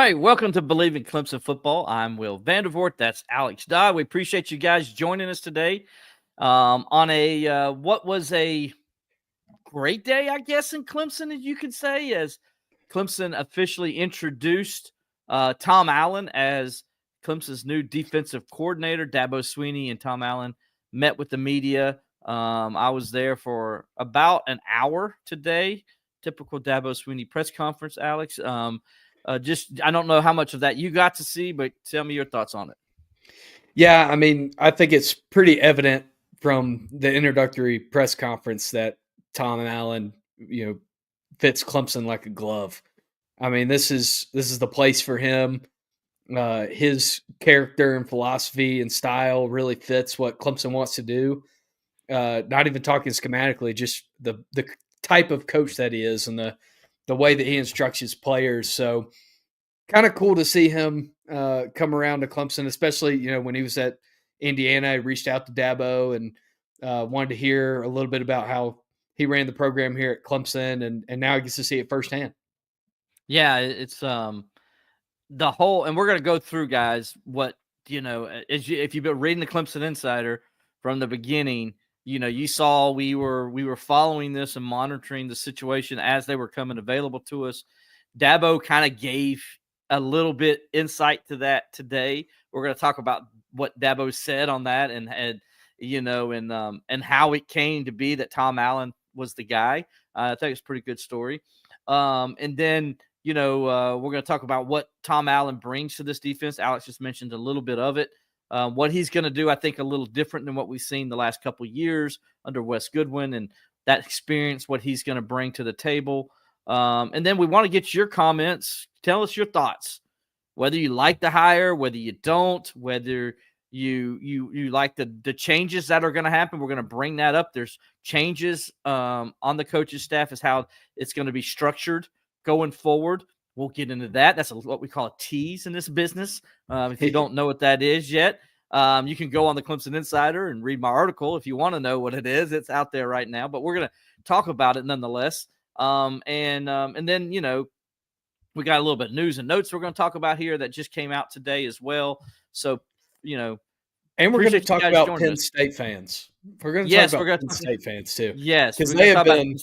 Hi, welcome to Believe in Clemson Football. I'm Will Vandervort. That's Alex Dodd. We appreciate you guys joining us today on what was a great day, I guess, in Clemson, as you could say, as Clemson officially introduced Tom Allen as Clemson's new defensive coordinator. Dabo Swinney and Tom Allen met with the media. I was there for about an hour today. Typical Dabo Swinney press conference, Alex. I don't know how much of that you got to see, but tell me your thoughts on it. Yeah, I mean, I think it's pretty evident from the introductory press conference that Tom Allen, fits Clemson like a glove. I mean, this is the place for him. His character and philosophy and style really fits what Clemson wants to do. Not even talking schematically, just the type of coach that he is and the way that he instructs his players. So kind of cool to see him come around to Clemson, especially, when he was at Indiana. I reached out to Dabo and wanted to hear a little bit about how he ran the program here at Clemson, and now he gets to see it firsthand. Yeah, it's the whole, and we're going to go through, guys, what, if you've been reading the Clemson Insider from the beginning, you saw we were following this and monitoring the situation as they were coming available to us. Dabo kind of gave a little bit insight to that today. We're going to talk about what Dabo said on that and how it came to be that Tom Allen was the guy. I think it's a pretty good story. And then, we're going to talk about what Tom Allen brings to this defense. Alex just mentioned a little bit of it. What he's going to do, I think, a little different than what we've seen the last couple of years under Wes Goodwin and that experience, what he's going to bring to the table. And then we want to get your comments. Tell us your thoughts, whether you like the hire, whether you don't, whether you like the changes that are going to happen. We're going to bring that up. There's changes on the coach's staff as how it's going to be structured going forward. We'll get into that. That's what we call a tease in this business. If you don't know what that is yet, you can go on the Clemson Insider and read my article if you want to know what it is. It's out there right now, but we're going to talk about it nonetheless. And then, we got a little bit of news and notes we're going to talk about here that just came out today as well. So, and we're going to talk about Penn State fans. We're going to talk about Penn State fans too. Yes, because they have been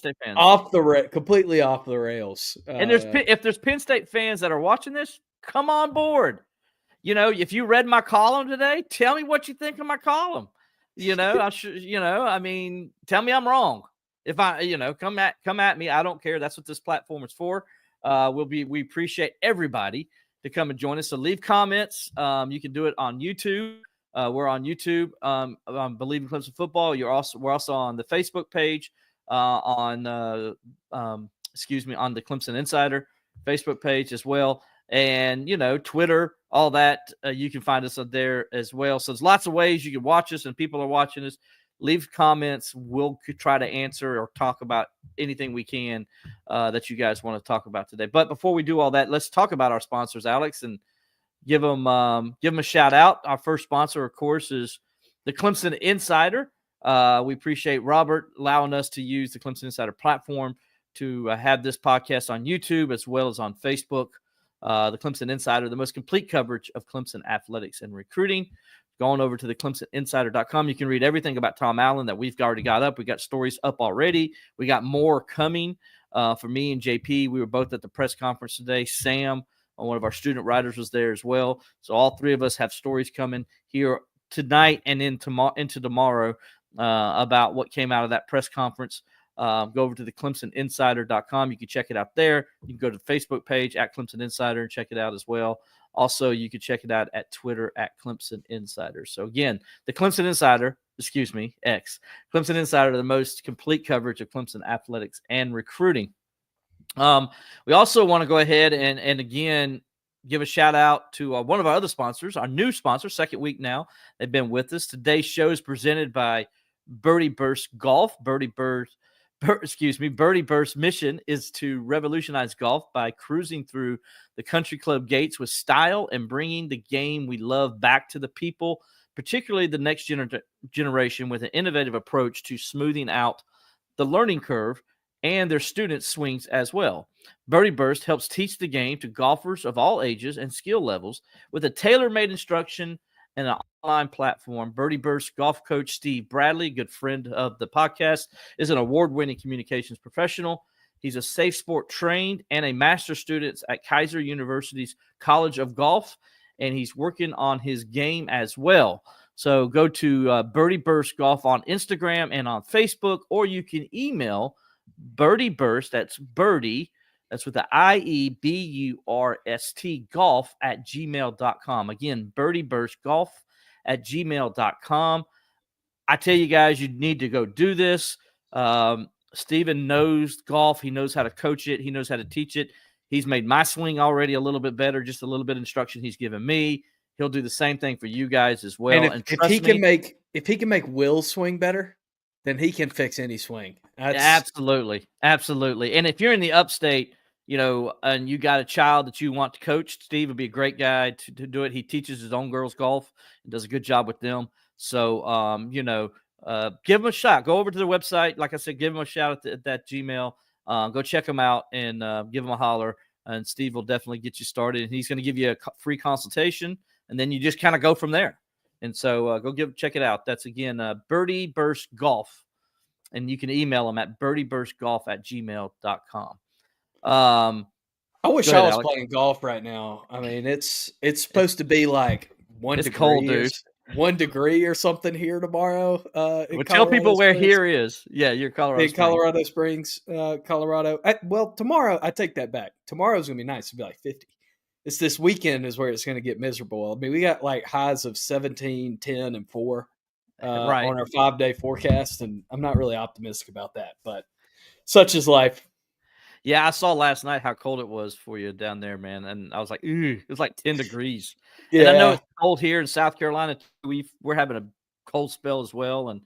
completely off the rails. And if there's Penn State fans that are watching this, come on board. If you read my column today, tell me what you think of my column. I mean, tell me I'm wrong. If come at me, I don't care. That's what this platform is for. We appreciate everybody to come and join us. So leave comments. You can do it on YouTube. We're on YouTube. Believe in Clemson Football. We're also on the Facebook page. On the Clemson Insider Facebook page as well, and Twitter, all that. You can find us there as well. So there's lots of ways you can watch us, and people are watching us. Leave comments. We'll try to answer or talk about anything we can that you guys want to talk about today. But before we do all that, let's talk about our sponsors, Alex, and give them a shout out. Our first sponsor, of course, is the Clemson Insider. We appreciate Robert allowing us to use the Clemson Insider platform to have this podcast on YouTube as well as on Facebook. The Clemson Insider, the most complete coverage of Clemson athletics and recruiting. Going over to the ClemsonInsider.com, you can read everything about Tom Allen that we've already got up. We got stories up already. We got more coming. For me and JP, we were both at the press conference today. Sam, one of our student writers, was there as well. So all three of us have stories coming here tonight and into tomorrow about what came out of that press conference. Go over to the ClemsonInsider.com. You can check it out there. You can go to the Facebook page at Clemson Insider and check it out as well. Also, you can check it out at Twitter at Clemson Insider. So again, the Clemson Insider, X. Clemson Insider, the most complete coverage of Clemson athletics and recruiting. We also want to go ahead and again give a shout out to one of our other sponsors, our new sponsor, second week now. They've been with us. Today's show is presented by Birdie Burst Golf. Birdie Burst's mission is to revolutionize golf by cruising through the country club gates with style and bringing the game we love back to the people, particularly the next generation, with an innovative approach to smoothing out the learning curve and their students' swings as well. Birdie Burst helps teach the game to golfers of all ages and skill levels with a tailor-made instruction and an online platform. Birdie Burst golf coach Steve Bradley, good friend of the podcast, is an award-winning communications professional. He's a safe sport trained and a master's student at Kaiser University's College of Golf, and he's working on his game as well. So go to Birdie Burst Golf on Instagram and on Facebook, or you can email Birdie Burst. That's Birdie. That's with the IEBURST golf at gmail.com. Again, Birdie Burst golf at gmail.com. I tell you guys, you need to go do this. Steven knows golf. He knows how to coach it. He knows how to teach it. He's made my swing already a little bit better, just a little bit of instruction he's given me. He'll do the same thing for you guys as well. And if he can make Will's swing better, then he can fix any swing. Absolutely. And if you're in the upstate, and you got a child that you want to coach, Steve would be a great guy to do it. He teaches his own girls golf and does a good job with them. So, give them a shot. Go over to their website. Like I said, give them a shout at that Gmail. Go check them out and give them a holler. And Steve will definitely get you started. And he's going to give you a free consultation, and then you just kind of go from there. And so check it out. That's, again, Birdie Burst Golf. And you can email them at birdieburstgolf@gmail.com. I wish I was playing golf right now. I mean, it's supposed to be like 1 degree, cold, dude. 1 degree or something here tomorrow. Tell people where here is. Yeah, you're Colorado Springs, Colorado. Well, tomorrow, I take that back. Tomorrow's gonna be nice. It'll be like 50. It's this weekend is where it's gonna get miserable. I mean, we got like highs of 17, 10, and 4 on our 5-day forecast, and I'm not really optimistic about that. But such is life. Yeah, I saw last night how cold it was for you down there, man. And I was like, it was like 10 degrees. Yeah. And I know it's cold here in South Carolina. We're having a cold spell as well. And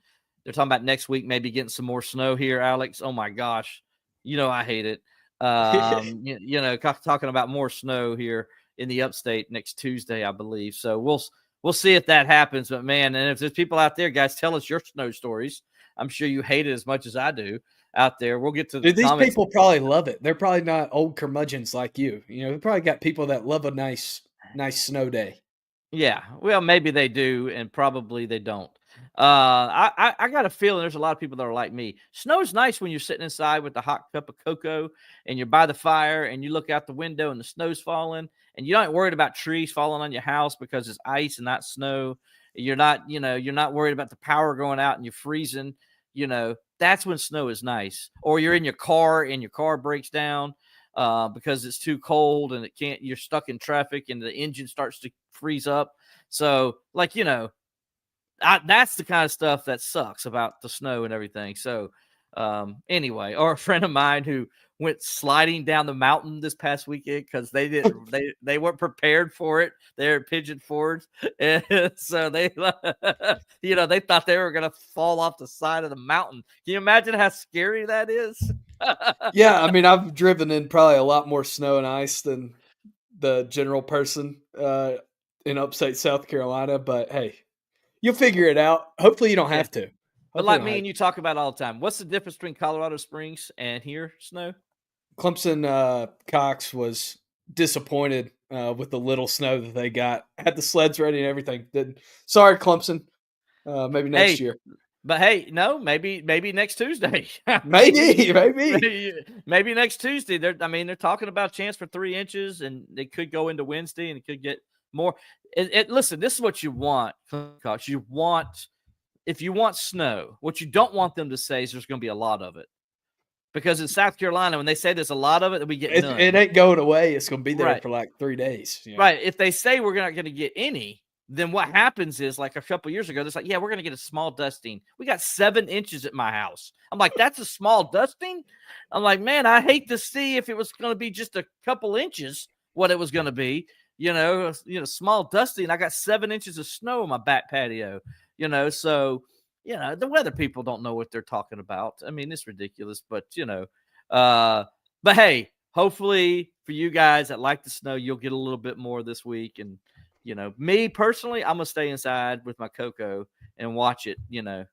they're talking about next week maybe getting some more snow here, Alex. Oh, my gosh. I hate it. Talking about more snow here in the upstate next Tuesday, I believe. So we'll see if that happens. But, man, and if there's people out there, guys, tell us your snow stories. I'm sure you hate it as much as I do out there. We'll get to the these people probably love it. They're probably not old curmudgeons like you. We probably got people that love a nice snow day. Yeah, well, maybe they do, and probably they don't. I got a feeling there's a lot of people that are like me. Snow's nice when you're sitting inside with a hot cup of cocoa and you're by the fire and you look out the window and the snow's falling and you're not worried about trees falling on your house because it's ice and not snow. You're not worried about the power going out and you're freezing. That's when snow is nice. Or you're in your car and your car breaks down because it's too cold and you're stuck in traffic and the engine starts to freeze up. So that's the kind of stuff that sucks about the snow and everything. So anyway, or a friend of mine who went sliding down the mountain this past weekend because they weren't prepared for it. They're Pigeon Forge, and so they they thought they were gonna fall off the side of the mountain. Can you imagine how scary that is? Yeah, I mean, I've driven in probably a lot more snow and ice than the general person in upstate South Carolina, but hey, you'll figure it out. Hopefully you don't have to. But like me and you talk about all the time, what's the difference between Colorado Springs and here, snow? Clemson Cox was disappointed with the little snow that they got. Had the sleds ready and everything. Sorry, Clemson. Maybe next year. But hey, no, maybe next Tuesday. maybe next Tuesday. They're talking about a chance for 3 inches, and they could go into Wednesday, and it could get more. Listen, this is what you want, Cox. If you want snow, what you don't want them to say is there's going to be a lot of it. Because in South Carolina, when they say there's a lot of it, we get none. It ain't going away. It's going to be there for like 3 days. Right. If they say we're not going to get any, then what happens is, like a couple years ago, it's like, yeah, we're going to get a small dusting. We got 7 inches at my house. I'm like, that's a small dusting? I'm like, man, I hate to see if it was going to be just a couple inches what it was going to be. Small dusting. I got 7 inches of snow on my back patio. So the weather people don't know what they're talking about. I mean, it's ridiculous, but but hey, hopefully for you guys that like the snow, you'll get a little bit more this week. And me personally, I'm gonna stay inside with my cocoa and watch it. And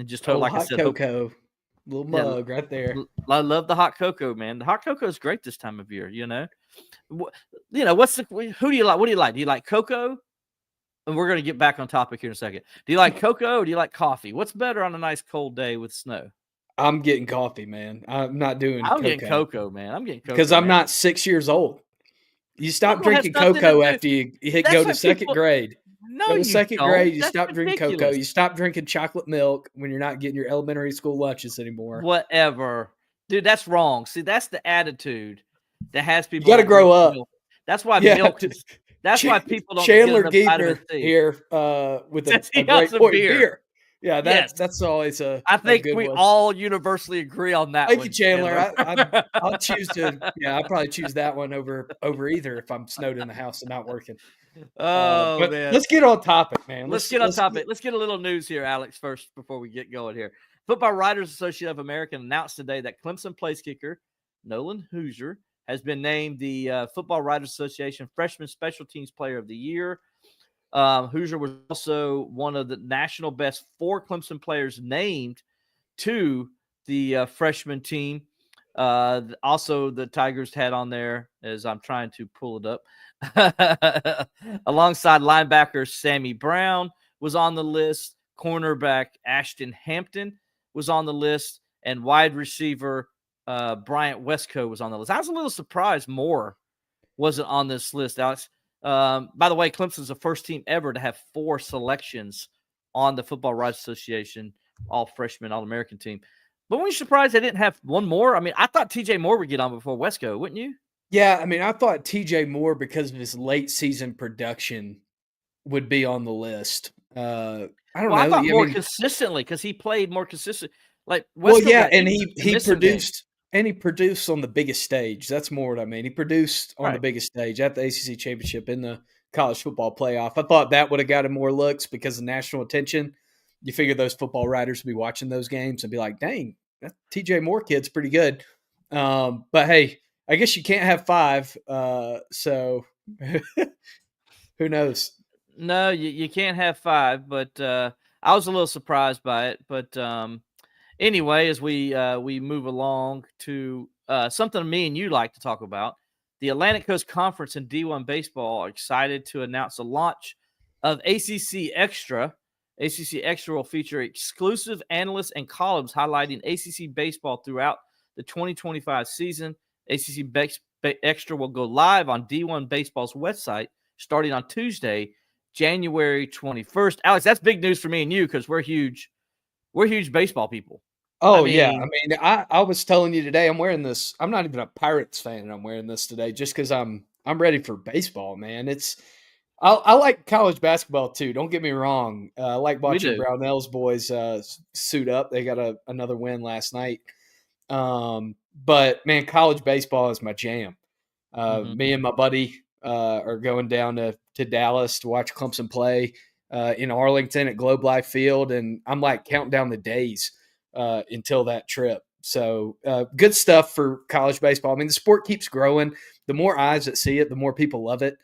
just hope, like I said, cocoa. Little Yeah, mug right there. I love the hot cocoa, man. The hot cocoa is great this time of year. What's who do you like? What do you like? Do you like cocoa? And we're gonna get back on topic here in a second. Do you like cocoa or do you like coffee? What's better on a nice cold day with snow? I'm getting coffee, man. I'm not doing I'm getting cocoa cocoa, man. I'm getting because cocoa, I'm man. not 6 years old. You stop Cocoa has drinking nothing to cocoa do. after you That's go to why second people. grade. No, Go to you second don't. grade, you That's stop drinking cocoa. ridiculous. You stop drinking chocolate milk when you're not getting your elementary school lunches anymore. Whatever, dude. That's wrong. See, that's the attitude that has You people got to not drink grow up. milk. That's why Yeah. milk is. That's why people don't get Chandler enough vitamin Geebner C. here with Says a he wants great a point. beer. Beer. Yeah, Yes, that's always a I think good we one. all universally agree on that Thank you, one, Chandler. Chandler. I'll choose to. Yeah, I'll probably choose that one over either if I'm snowed in the house and not working. Oh But man. let's get on topic, man. Let's get on topic. Let's get a little news here, Alex, first before we get going here. Football Writers Association of America announced today that Clemson place kicker Nolan Hoosier has been named the Football Writers Association Freshman Special Teams Player of the Year. Hoosier was also one of the national best 4 Clemson players named to the freshman team. Also, the Tigers had on there, as I'm trying to pull it up, alongside linebacker Sammy Brown was on the list. Cornerback Ashton Hampton was on the list, and wide receiver Bryant Westco was on the list. I was a little surprised Moore wasn't on this list, Alex. By the way, Clemson's the first team ever to have 4 selections on the Football Writers Association all freshman All-American team. But weren't you surprised they didn't have one more? I mean, I thought TJ Moore would get on before Wesco, wouldn't you? Yeah, I mean, I thought TJ Moore, because of his late season production, would be on the list. I don't know. I thought more mean, consistently because he played more consistent. Like well, Wesco yeah, got and injured and he missed some games. produced he produced on the biggest stage. That's more what I mean. He produced on the Right. biggest stage at the ACC championship in the college football playoff. I thought that would have got him more looks because of national attention. You figure those football writers would be watching those games and be like, "Dang, that TJ Moore kid's pretty good." But hey, I guess you can't have 5. So who knows? No, you can't have 5, but I was a little surprised by it. But anyway, as we move along to something me and you like to talk about, the Atlantic Coast Conference in D1 baseball are excited to announce the launch of ACC Extra. ACC Extra will feature exclusive analysts and columns highlighting ACC baseball throughout the 2025 season. ACC Extra will go live on D1 Baseball's website starting on Tuesday, January 21st. Alex, that's big news for me and you because we're huge baseball people. Oh, yeah. I mean, I was telling you today, I'm wearing this. I'm not even a Pirates fan, and I'm wearing this today just because I'm ready for baseball, man. I like college basketball too. Don't get me wrong. I like watching Brownell's boys suit up. They got another win last night. But man, college baseball is my jam. Me and my buddy are going down to Dallas to watch Clemson play in Arlington at Globe Life Field, and I'm like counting down the days until that trip. So good stuff for college baseball. I mean, the sport keeps growing. The more eyes that see it, the more people love it.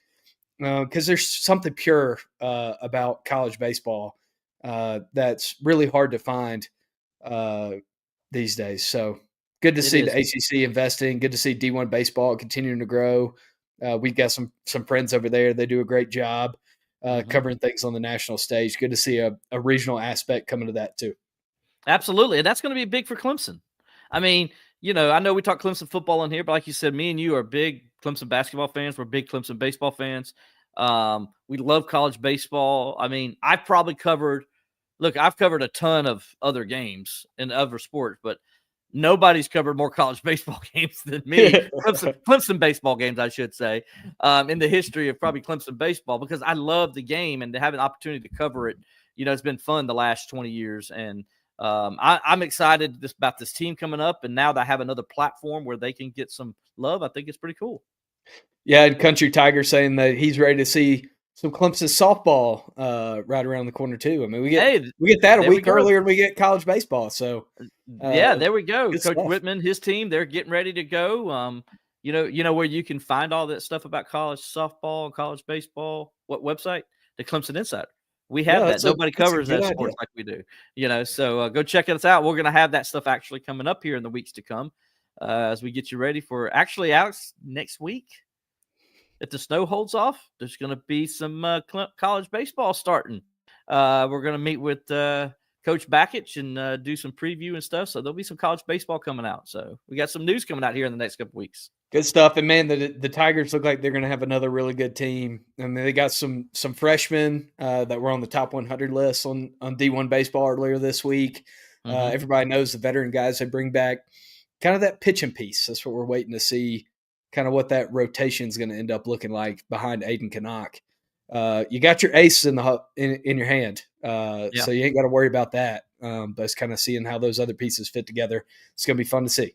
Because there's something pure about college baseball that's really hard to find these days. So good to see the ACC investing. Good to see D1 baseball continuing to grow. We've got some friends over there. They do a great job covering things on the national stage. Good to see a regional aspect coming to that too. Absolutely, and that's going to be big for Clemson. I mean, I know we talk Clemson football in here, but like you said, me and you are big Clemson basketball fans. We're big Clemson baseball fans. We love college baseball. I mean, I've covered a ton of other games and other sports, but nobody's covered more college baseball games than me. Clemson baseball games, I should say, in the history of probably Clemson baseball, because I love the game and to have an opportunity to cover it. It's been fun the last 20 years. And I'm excited about this team coming up. And now that I have another platform where they can get some love, I think it's pretty cool. Yeah, and Country Tiger saying that he's ready to see some Clemson softball right around the corner too. I mean, we get that a week earlier than we get college baseball. So there we go. Coach stuff. Whitman, his team, they're getting ready to go. You know where you can find all that stuff about college softball and college baseball. What website? The Clemson Insider. We have that. Nobody that's a covers good that idea. sports like we do, so go check us out. We're going to have that stuff actually coming up here in the weeks to come as we get you ready for actually, Alex, next week. If the snow holds off, there's going to be some college baseball starting. We're going to meet with Coach Bakich and do some preview and stuff. So there'll be some college baseball coming out. So we got some news coming out here in the next couple weeks. Good stuff. And man, the Tigers look like they're going to have another really good team. And they got some freshmen that were on the top 100 list on D1 baseball earlier this week. Everybody knows the veteran guys they bring back. Kind of that pitching piece. That's what we're waiting to see. Kind of what that rotation is going to end up looking like behind Aiden Canuck. You got your ace in your hand, so you ain't got to worry about that. But it's kind of seeing how those other pieces fit together. It's going to be fun to see.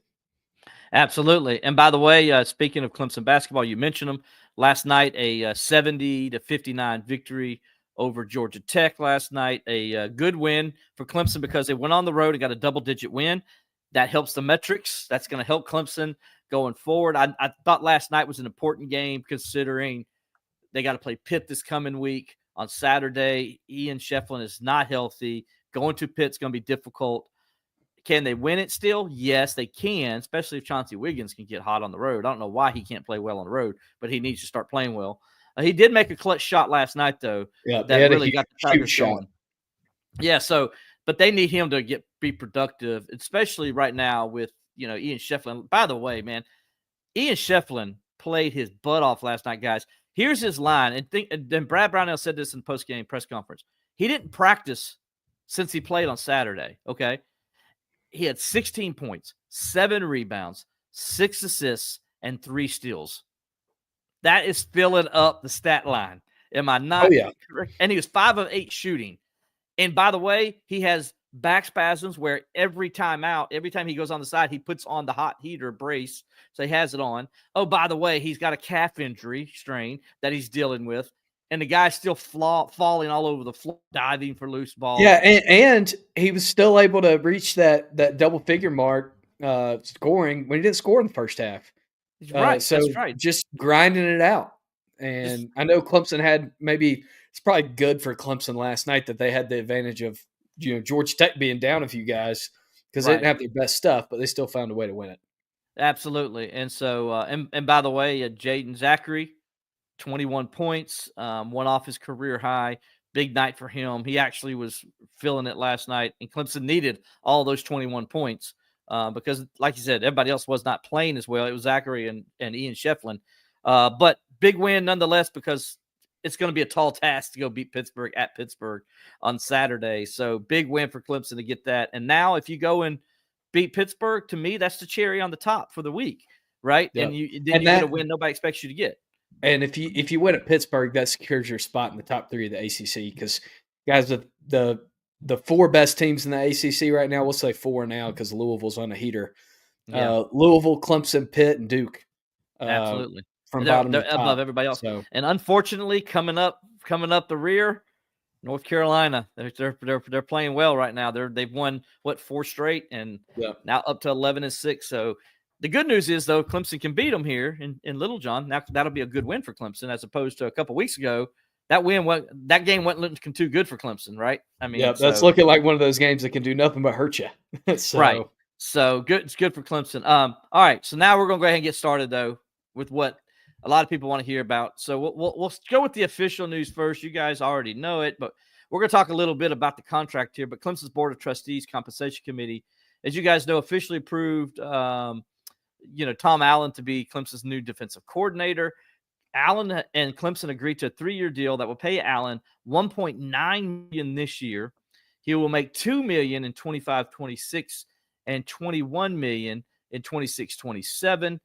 Absolutely. And by the way, speaking of Clemson basketball, you mentioned them last night, a 70-59 victory over Georgia Tech last night. A good win for Clemson because they went on the road and got a double-digit win. That helps the metrics. That's going to help Clemson going forward. I thought last night was an important game considering they got to play Pitt this coming week on Saturday. Ian Shefflin is not healthy. Going to Pitt's going to be difficult. Can they win it still? Yes, they can, especially if Chauncey Wiggins can get hot on the road. I don't know why he can't play well on the road, but he needs to start playing well. He did make a clutch shot last night, though. Yeah, that really got the Tigers going. Yeah, but they need him to be productive, especially right now with Ian Shefflin. By the way, man, Ian Shefflin played his butt off last night, guys. Here's his line, and then Brad Brownell said this in the post-game press conference. He didn't practice since he played on Saturday, okay? He had 16 points, 7 rebounds, 6 assists, and 3 steals. That is filling up the stat line. Am I not correct? And he was 5 of 8 shooting. And by the way, he has back spasms where every time he goes on the side, he puts on the hot heater brace. So he has it on. Oh, by the way, he's got a calf injury strain that he's dealing with. And the guy's still falling all over the floor, diving for loose balls. Yeah, and he was still able to reach that double-figure mark scoring when he didn't score in the first half. Right, so that's right. Just grinding it out. And I know Clemson had it's probably good for Clemson last night that they had the advantage of Georgia Tech being down a few guys because they didn't have their best stuff, but they still found a way to win it. Absolutely. And so, and by the way, Jaden Zachary, 21 points, one off his career high. Big night for him. He actually was feeling it last night, and Clemson needed all those 21 points because, like you said, everybody else was not playing as well. It was Zachary and Ian Shefflin. But big win nonetheless because it's going to be a tall task to go beat Pittsburgh at Pittsburgh on Saturday. So big win for Clemson to get that. And now if you go and beat Pittsburgh, to me, that's the cherry on the top for the week, right? Yep. And you get a win nobody expects you to get. And if you win at Pittsburgh, that secures your spot in the top 3 of the ACC because, guys, the 4 best teams in the ACC right now, we'll say 4 now because Louisville's on a heater. Yeah. Louisville, Clemson, Pitt, and Duke. Absolutely. From bottom to top. Above everybody else. So. And unfortunately, coming up the rear, North Carolina. They're playing well right now. They've won 4 straight and now up to 11-6. So the good news is though, Clemson can beat them here in Littlejohn. Now that'll be a good win for Clemson as opposed to a couple weeks ago. That game wasn't looking too good for Clemson, right? I mean, that's looking like one of those games that can do nothing but hurt you. Right. So good. It's good for Clemson. All right. So now we're gonna go ahead and get started though with what a lot of people want to hear about. So we'll go with the official news first. You guys already know it, but we're going to talk a little bit about the contract here. But Clemson's Board of Trustees Compensation Committee, as you guys know, officially approved, Tom Allen to be Clemson's new defensive coordinator. Allen and Clemson agreed to a 3-year deal that will pay Allen $1.9 million this year. He will make $2 million in 25-26 and $21 million in 26-27.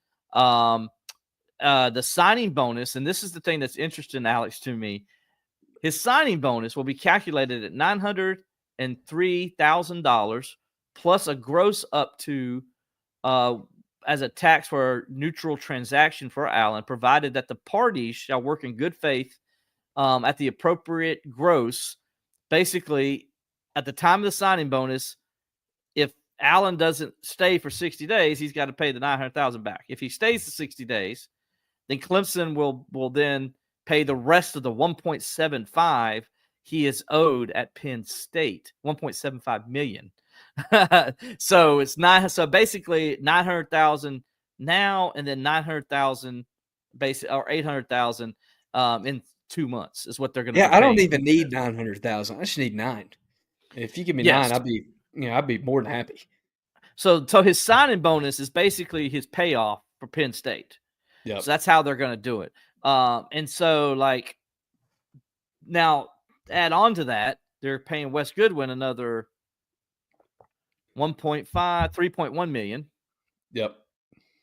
The signing bonus, and this is the thing that's interesting, Alex, to me. His signing bonus will be calculated at $903,000 plus a gross up to as a tax for neutral transaction for Allen, provided that the parties shall work in good faith at the appropriate gross. Basically, at the time of the signing bonus, if Allen doesn't stay for 60 days, he's got to pay the $900,000 back. If he stays for 60 days, then Clemson will then pay the rest of the $1.75 he is owed at Penn State, $1.75 million. So it's so basically 900,000 now, and then 900,000 or 800,000 in 2 months is what they're going to be I don't paying. even need 900,000. I just need 9. If you give me Yes. 9, I'd be more than happy. So his signing bonus is basically his payoff for Penn State. Yeah. So that's how they're going to do it. And so like now add on to that, they're paying Wes Goodwin another 3.1 million. Yep.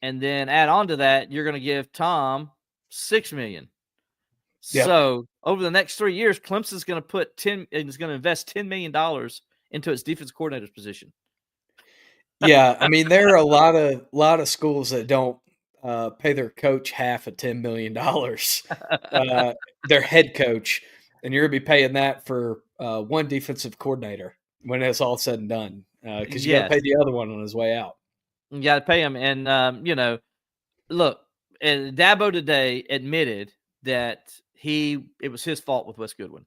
And then add on to that, you're going to give Tom $6 million. Yep. So over the next 3 years, Clemson's going to invest $10 million into its defense coordinator's position. Yeah, I mean, there are a lot of schools that don't pay their coach half of $10 million, their head coach, and you're gonna be paying that for one defensive coordinator when it's all said and done, because you got to pay the other one on his way out. You got to pay him, and look, and Dabo today admitted that it was his fault with Wes Goodwin.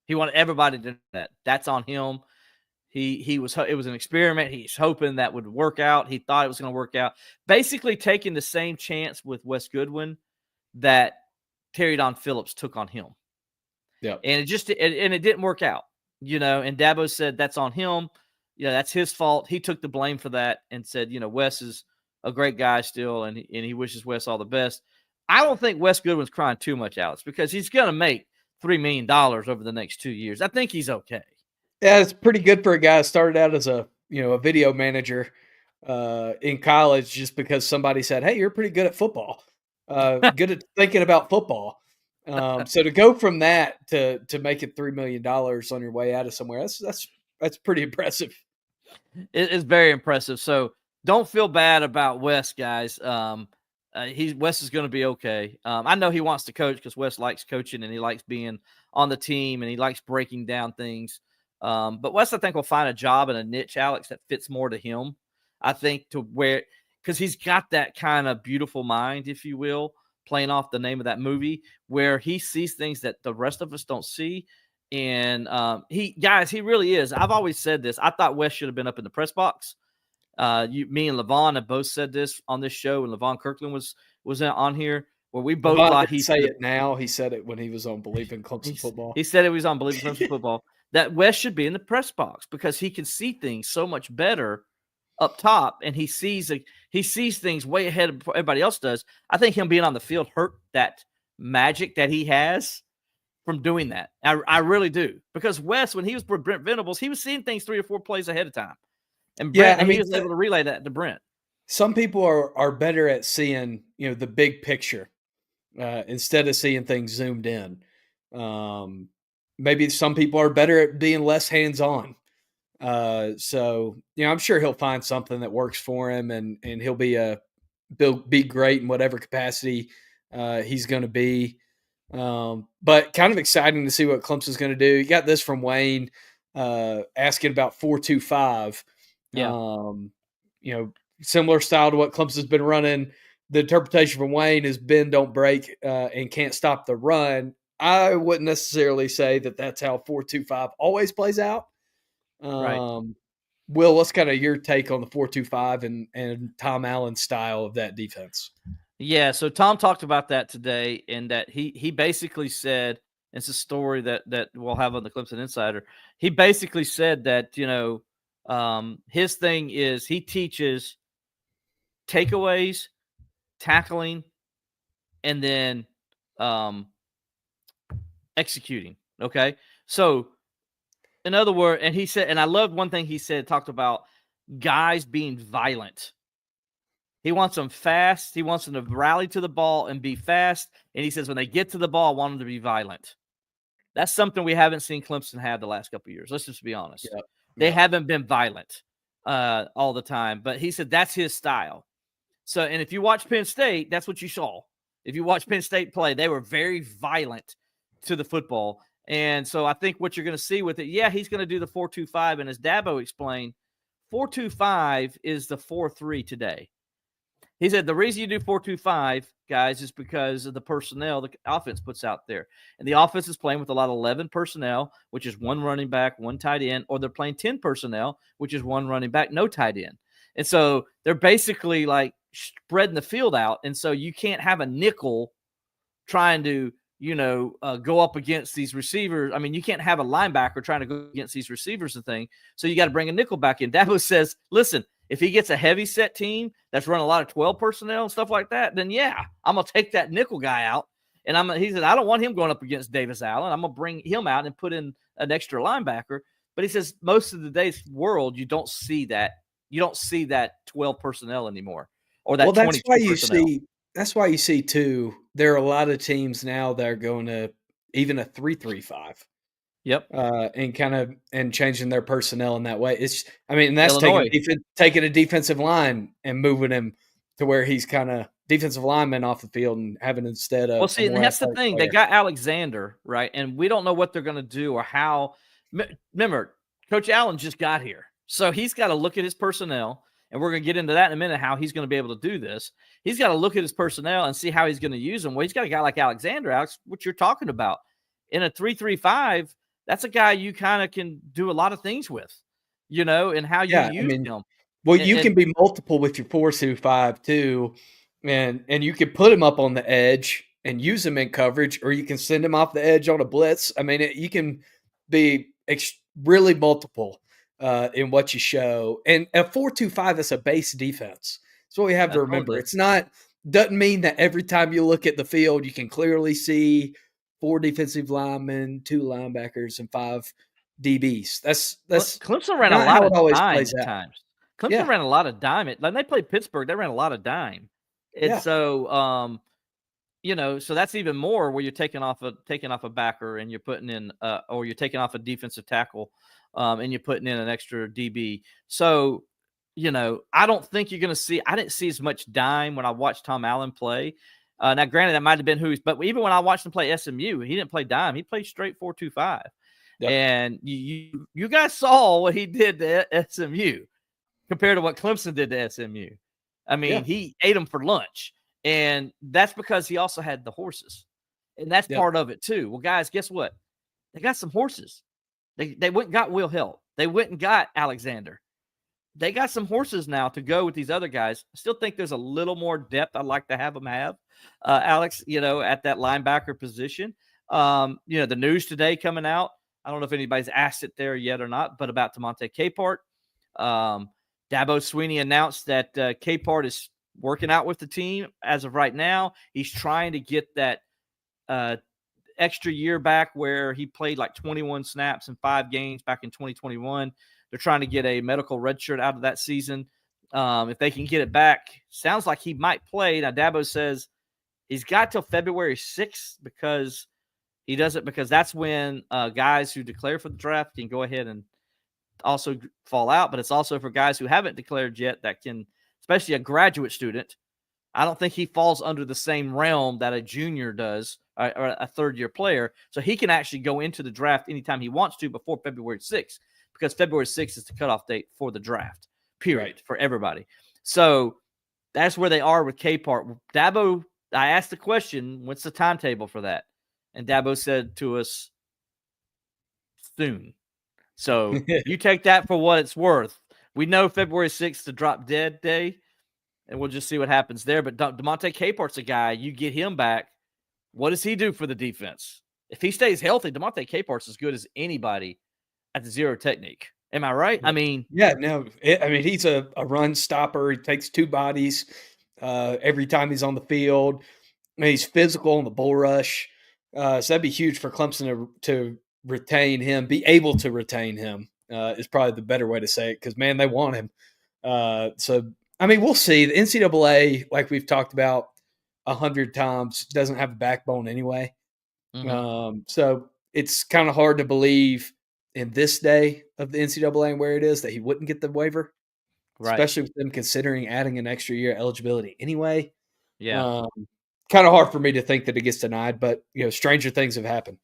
He wanted everybody to do that. That's on him. It was an experiment. He's hoping that would work out. He thought it was going to work out. Basically taking the same chance with Wes Goodwin that Terry Don Phillips took on him. Yeah. And it didn't work out, and Dabo said that's on him. That's his fault. He took the blame for that and said, Wes is a great guy still, and he wishes Wes all the best. I don't think Wes Goodwin's crying too much, Alex, because he's going to make $3 million over the next 2 years. I think he's okay. Yeah, it's pretty good for a guy who started out as a video manager in college just because somebody said, "Hey, you're pretty good at football, good at thinking about football." So to go from that to making $3 million on your way out of somewhere, that's pretty impressive. It's very impressive. So don't feel bad about Wes, guys. Wes is going to be okay. I know he wants to coach because Wes likes coaching and he likes being on the team and he likes breaking down things. But Wes, I think, will find a job in a niche, Alex, that fits more to him. I think because he's got that kind of beautiful mind, if you will, playing off the name of that movie, where he sees things that the rest of us don't see. And he really is. I've always said this. I thought Wes should have been up in the press box. Me and Levon have both said this on this show, and Levon Kirkland was on here, where we both thought he say it now. He said it when he was on Believe in Clemson Football. He said it was on Believe in Clemson Football. That Wes should be in the press box because he can see things so much better up top, and he sees things way ahead of everybody else does. I think him being on the field hurt that magic that he has from doing that. I really do, because Wes, when he was with Brent Venables, he was seeing things 3 or 4 plays ahead of time, and Brent, he was able to relay that to Brent. Some people are better at seeing the big picture instead of seeing things zoomed in. Maybe some people are better at being less hands-on. So, I'm sure he'll find something that works for him, and he'll be great in whatever capacity he's going to be. But kind of exciting to see what Clemson's going to do. You got this from Wayne asking about 4-2-5. Yeah. Similar style to what Clemson's been running. The interpretation from Wayne is bend, don't break, and can't stop the run. I wouldn't necessarily say that that's how 4-2-5 always plays out. Right. Will, what's kind of your take on the 4-2-5 and Tom Allen's style of that defense? Yeah, so Tom talked about that today, and that he basically said, it's a story that we'll have on the Clemson Insider. He basically said that, his thing is he teaches takeaways, tackling, and then executing. Okay. So in other words, and he said, and I loved one thing he said, talked about guys being violent. He wants them fast. He wants them to rally to the ball and be fast. And he says, when they get to the ball, I want them to be violent. That's something we haven't seen Clemson have the last couple of years. Let's just be honest. Yeah. They haven't been violent all the time. But he said that's his style. So, and if you watch Penn State, that's what you saw. If you watch Penn State play, they were very violent to the football. And so I think what you're going to see with it, he's going to do the 4-2-5. And as Dabo explained, 4-2-5 is the 4-3 today. He said the reason you do 4-2-5, guys, is because of the personnel the offense puts out there. And the offense is playing with a lot of 11 personnel, which is one running back, one tight end, or they're playing 10 personnel, which is one running back, no tight end. And so they're basically like spreading the field out. And so you can't have a nickel trying to, go up against these receivers. I mean, you can't have a linebacker trying to go against these receivers and thing. So you got to bring a nickel back in. Dabo says, listen, if he gets a heavy set team that's running a lot of 12 personnel and stuff like that, then yeah, I'm going to take that nickel guy out. And he said, I don't want him going up against Davis Allen. I'm going to bring him out and put in an extra linebacker. But he says most of today's world, you don't see that. You don't see that 12 personnel anymore or that 22 personnel. That's why you see too, there are a lot of teams now that are going to even a 3-3-5. Yep. And changing their personnel in that way. That's Illinois. taking a defensive line and moving him to where he's kind of defensive lineman off the field and having instead of. Well, see, and that's the thing. They got Alexander, right? And we don't know what they're going to do or how. Remember, Coach Allen just got here. So he's got to look at his personnel, and we're going to get into that in a minute, how he's going to be able to do this. He's got to look at his personnel and see how he's going to use them. Well, he's got a guy like Alexander, Alex, what you're talking about. In a 3-3-5, that's a guy you kind of can do a lot of things with, and how you use him. Well, you can be multiple with your 4-2-5 too, and you can put him up on the edge and use him in coverage, or you can send him off the edge on a blitz. I mean, you can be really multiple in what you show. And a 4-2-5 is a base defense. That's what we have to remember. Doesn't mean that every time you look at the field, you can clearly see 4 defensive linemen, 2 linebackers, and 5 DBs. That's Clemson ran a lot of dime at times. Clemson ran a lot of dime. When they played Pittsburgh, they ran a lot of dime. And so, so that's even more where you're taking off a backer and you're putting in, or you're taking off a defensive tackle, and you're putting in an extra DB. So, I don't think you're going to see. I didn't see as much dime when I watched Tom Allen play. Now, granted, that might have been but even when I watched him play SMU, he didn't play dime. He played straight 4-2-5. Yep. And you guys saw what he did to SMU compared to what Clemson did to SMU. I mean, he ate them for lunch. And that's because he also had the horses. And that's part of it too. Well, guys, guess what? They got some horses. They went and got Will Hill. They went and got Alexander. They got some horses now to go with these other guys. I still think there's a little more depth I'd like to have them have, Alex, at that linebacker position. The news today coming out, I don't know if anybody's asked it there yet or not, but about Damontae Capehart. Dabo Swinney announced that Capehart is working out with the team as of right now. He's trying to get that extra year back where he played like 21 snaps in 5 games back in 2021. They're trying to get a medical red shirt out of that season. If they can get it back, sounds like he might play. Now, Dabo says he's got till February 6th because that's when guys who declare for the draft can go ahead and also fall out. But it's also for guys who haven't declared yet that can, especially a graduate student. I don't think he falls under the same realm that a junior does or a third-year player. So he can actually go into the draft anytime he wants to before February 6th. Because February 6th is the cutoff date for the draft, period, for everybody. So that's where they are with Capehart. Dabo, I asked the question, what's the timetable for that? And Dabo said to us, soon. So you take that for what it's worth. We know February 6th is the drop dead day, and we'll just see what happens there. But Damontae Capehart's a guy, you get him back, what does he do for the defense? If he stays healthy, Damontae Capehart's as good as anybody at the zero technique. Am I right? I mean, he's a run stopper. He takes 2 bodies every time he's on the field. He's physical in the bull rush. So that'd be huge for Clemson to retain him, be able to retain him is probably the better way to say it because, man, they want him. We'll see. The NCAA, like we've talked about 100 times, doesn't have a backbone anyway. Mm-hmm. So it's kind of hard to believe in this day of the NCAA and where it is that he wouldn't get the waiver, especially with them considering adding an extra year eligibility anyway. Yeah. Kind of hard for me to think that it gets denied, but stranger things have happened.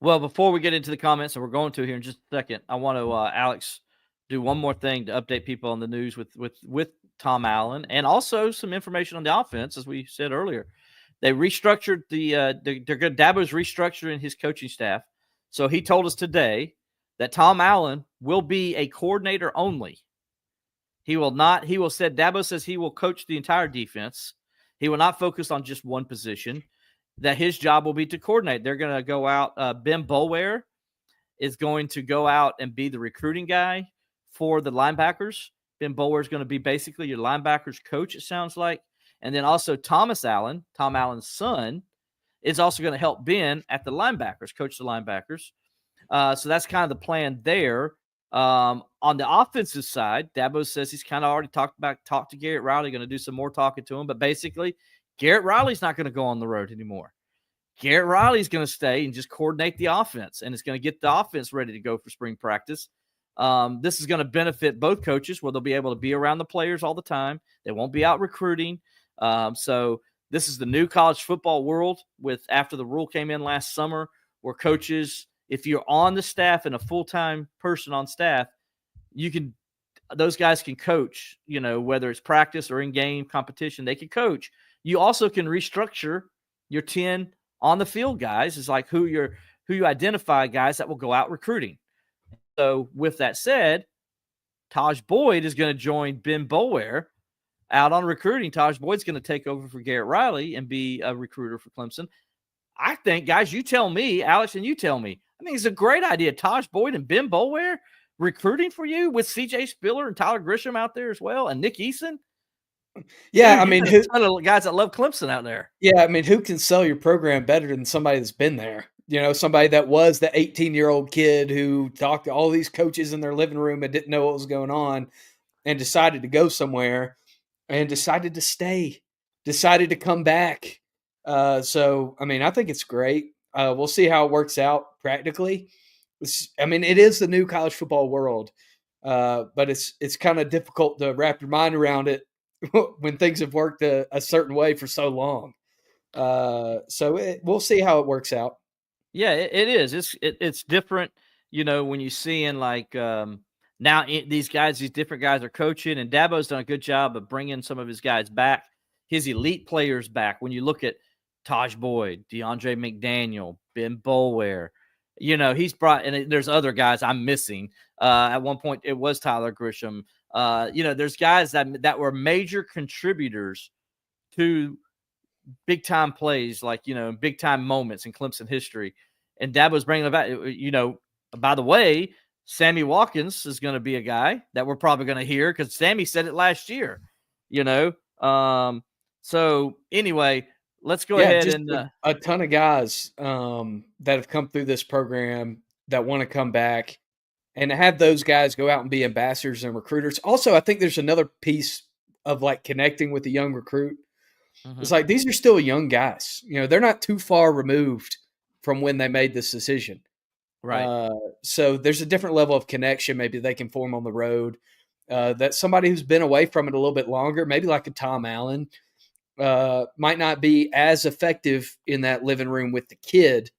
Well, before we get into the comments, and we're going to here in just a second, I want to, Alex, do one more thing to update people on the news with Tom Allen, and also some information on the offense, as we said earlier. They restructured Dabo's restructuring his coaching staff. So he told us today that Tom Allen will be a coordinator only. Dabo says he will coach the entire defense. He will not focus on just one position, that his job will be to coordinate. They're going to go out. Ben Boulware is going to go out and be the recruiting guy for the linebackers. Ben Boulware is going to be basically your linebackers coach, it sounds like. And then also Tom Allen's son, is also going to help Ben at the linebackers, coach the linebackers. So that's kind of the plan there. On the offensive side, Dabo says he's kind of already talked to Garrett Riley, going to do some more talking to him. But basically, Garrett Riley's not going to go on the road anymore. Garrett Riley's going to stay and just coordinate the offense, and it's going to get the offense ready to go for spring practice. This is going to benefit both coaches, where they'll be able to be around the players all the time. They won't be out recruiting. So this is the new college football world after the rule came in last summer, where coaches, if you're on the staff and a full-time person on staff, those guys can coach, whether it's practice or in-game competition, they can coach. You also can restructure your 10 on the field guys. Is like who you identify guys that will go out recruiting. So with that said, Taj Boyd is going to join Ben Boulware out on recruiting. Taj Boyd's going to take over for Garrett Riley and be a recruiter for Clemson. I think, guys, you tell me, Alex, and you tell me. I think it's a great idea. Taj Boyd and Ben Boulware recruiting for you with C.J. Spiller and Tyler Grisham out there as well, and Nick Eason. Yeah, Dude, a ton of guys that love Clemson out there. Yeah, I mean, who can sell your program better than somebody that's been there? Somebody that was the 18-year-old kid who talked to all these coaches in their living room and didn't know what was going on and decided to go somewhere and decided to stay, decided to come back. So, I mean, I think it's great. We'll see how it works out practically. It is the new college football world, but it's kind of difficult to wrap your mind around it when things have worked a certain way for so long. So we'll see how it works out. Yeah, it is. It's different, when you see in like now these different guys are coaching, and Dabo's done a good job of bringing some of his guys back, his elite players back. When you look at Taj Boyd, DeAndre McDaniel, Ben Boulware, he's brought, and there's other guys I'm missing. At one point, it was Tyler Grisham. There's guys that were major contributors to big time plays, like, big time moments in Clemson history. And Dabo's bringing about, by the way, Sammy Watkins is going to be a guy that we're probably going to hear, because Sammy said it last year, So anyway, let's go ahead and a ton of guys that have come through this program that want to come back, and to have those guys go out and be ambassadors and recruiters. Also, I think there's another piece of like connecting with the young recruit. Mm-hmm. It's like, these are still young guys. They're not too far removed from when they made this decision. Right. So there's a different level of connection maybe they can form on the road. That somebody who's been away from it a little bit longer, maybe like a Tom Allen, might not be as effective in that living room with the kid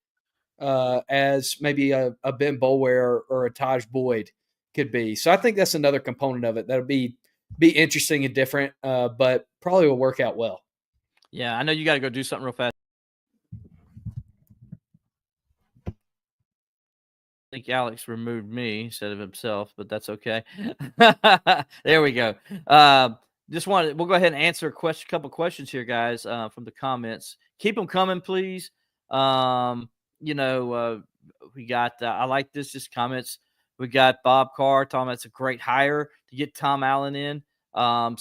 as maybe a Ben Boulware or a Taj Boyd could be. So I think that's another component of it that'll be interesting and different, but probably will work out well. Yeah, I know you got to go do something real fast. I think Alex removed me instead of himself, but that's okay. There we go. We'll go ahead and answer a couple questions here, guys, from the comments. Keep them coming, please. We got, I like this, just comments. We got Bob Carr talking about it's a great hire to get Tom Allen in. I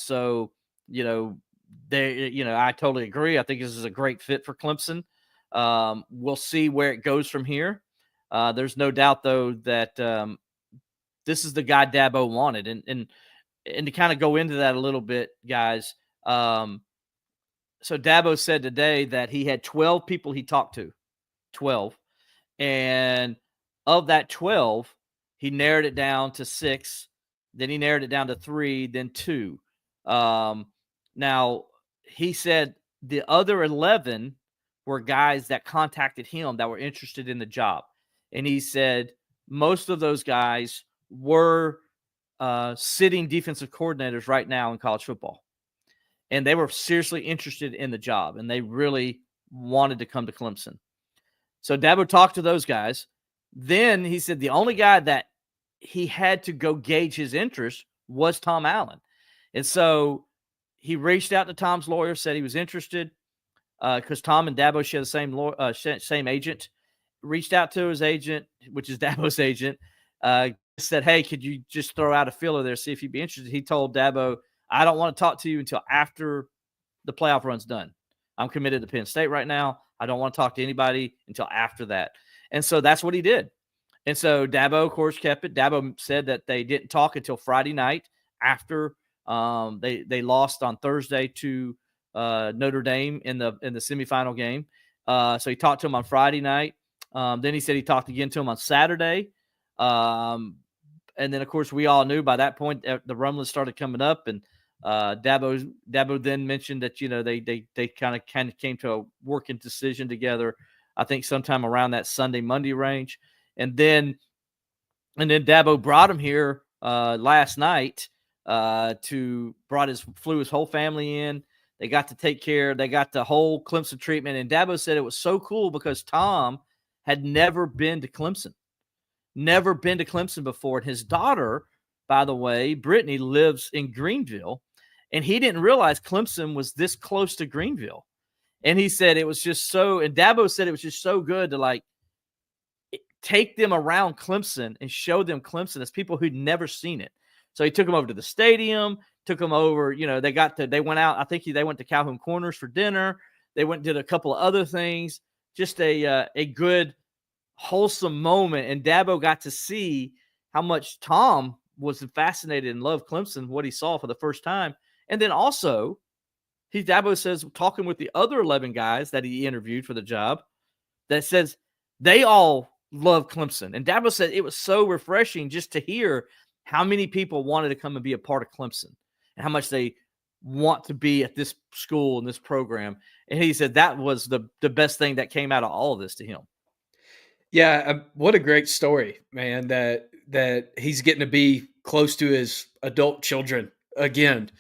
totally agree. I think this is a great fit for Clemson. We'll see where it goes from here. There's no doubt, though, that this is the guy Dabo wanted. And to kind of go into that a little bit, guys, so Dabo said today that he had 12 people he talked to, 12. And of that 12, he narrowed it down to 6. Then he narrowed it down to 3, then 2. Now, he said the other 11 were guys that contacted him that were interested in the job. And he said most of those guys were sitting defensive coordinators right now in college football. And they were seriously interested in the job, and they really wanted to come to Clemson. So Dabo talked to those guys. Then he said the only guy that he had to go gauge his interest was Tom Allen. And so he reached out to Tom's lawyer, said he was interested because Tom and Dabo share the same agent. Reached out to his agent, which is Dabo's agent, said, hey, could you just throw out a feeler there, see if you'd be interested? He told Dabo, I don't want to talk to you until after the playoff run's done. I'm committed to Penn State right now. I don't want to talk to anybody until after that. And so that's what he did. And so Dabo, of course, kept it. Dabo said that they didn't talk until Friday night after they lost on Thursday to Notre Dame in the semifinal game. So he talked to him on Friday night. Then he said he talked again to him on Saturday. And then, of course, we all knew by that point the rumblings started coming up, and Dabo then mentioned that they kind of came to a working decision together. I think sometime around that Monday range, and then Dabo brought him here last night. Flew his whole family in. They got to take care. They got the whole Clemson treatment, and Dabo said it was so cool because Tom had never been to Clemson before. And his daughter, by the way, Brittany, lives in Greenville, and he didn't realize Clemson was this close to Greenville. And he said it was just so, and Dabo said it was just so good to take them around Clemson and show them Clemson as people who'd never seen it. So he took them over to the stadium, took them over, they went out. I think they went to Calhoun Corners for dinner. They went and did a couple of other things, just a good, wholesome moment. And Dabo got to see how much Tom was fascinated and loved Clemson, what he saw for the first time. And then also, Dabo says, talking with the other 11 guys that he interviewed for the job, that says they all love Clemson. And Dabo said it was so refreshing just to hear how many people wanted to come and be a part of Clemson and how much they want to be at this school and this program. And he said that was the best thing that came out of all of this to him. Yeah, what a great story, man, that he's getting to be close to his adult children again.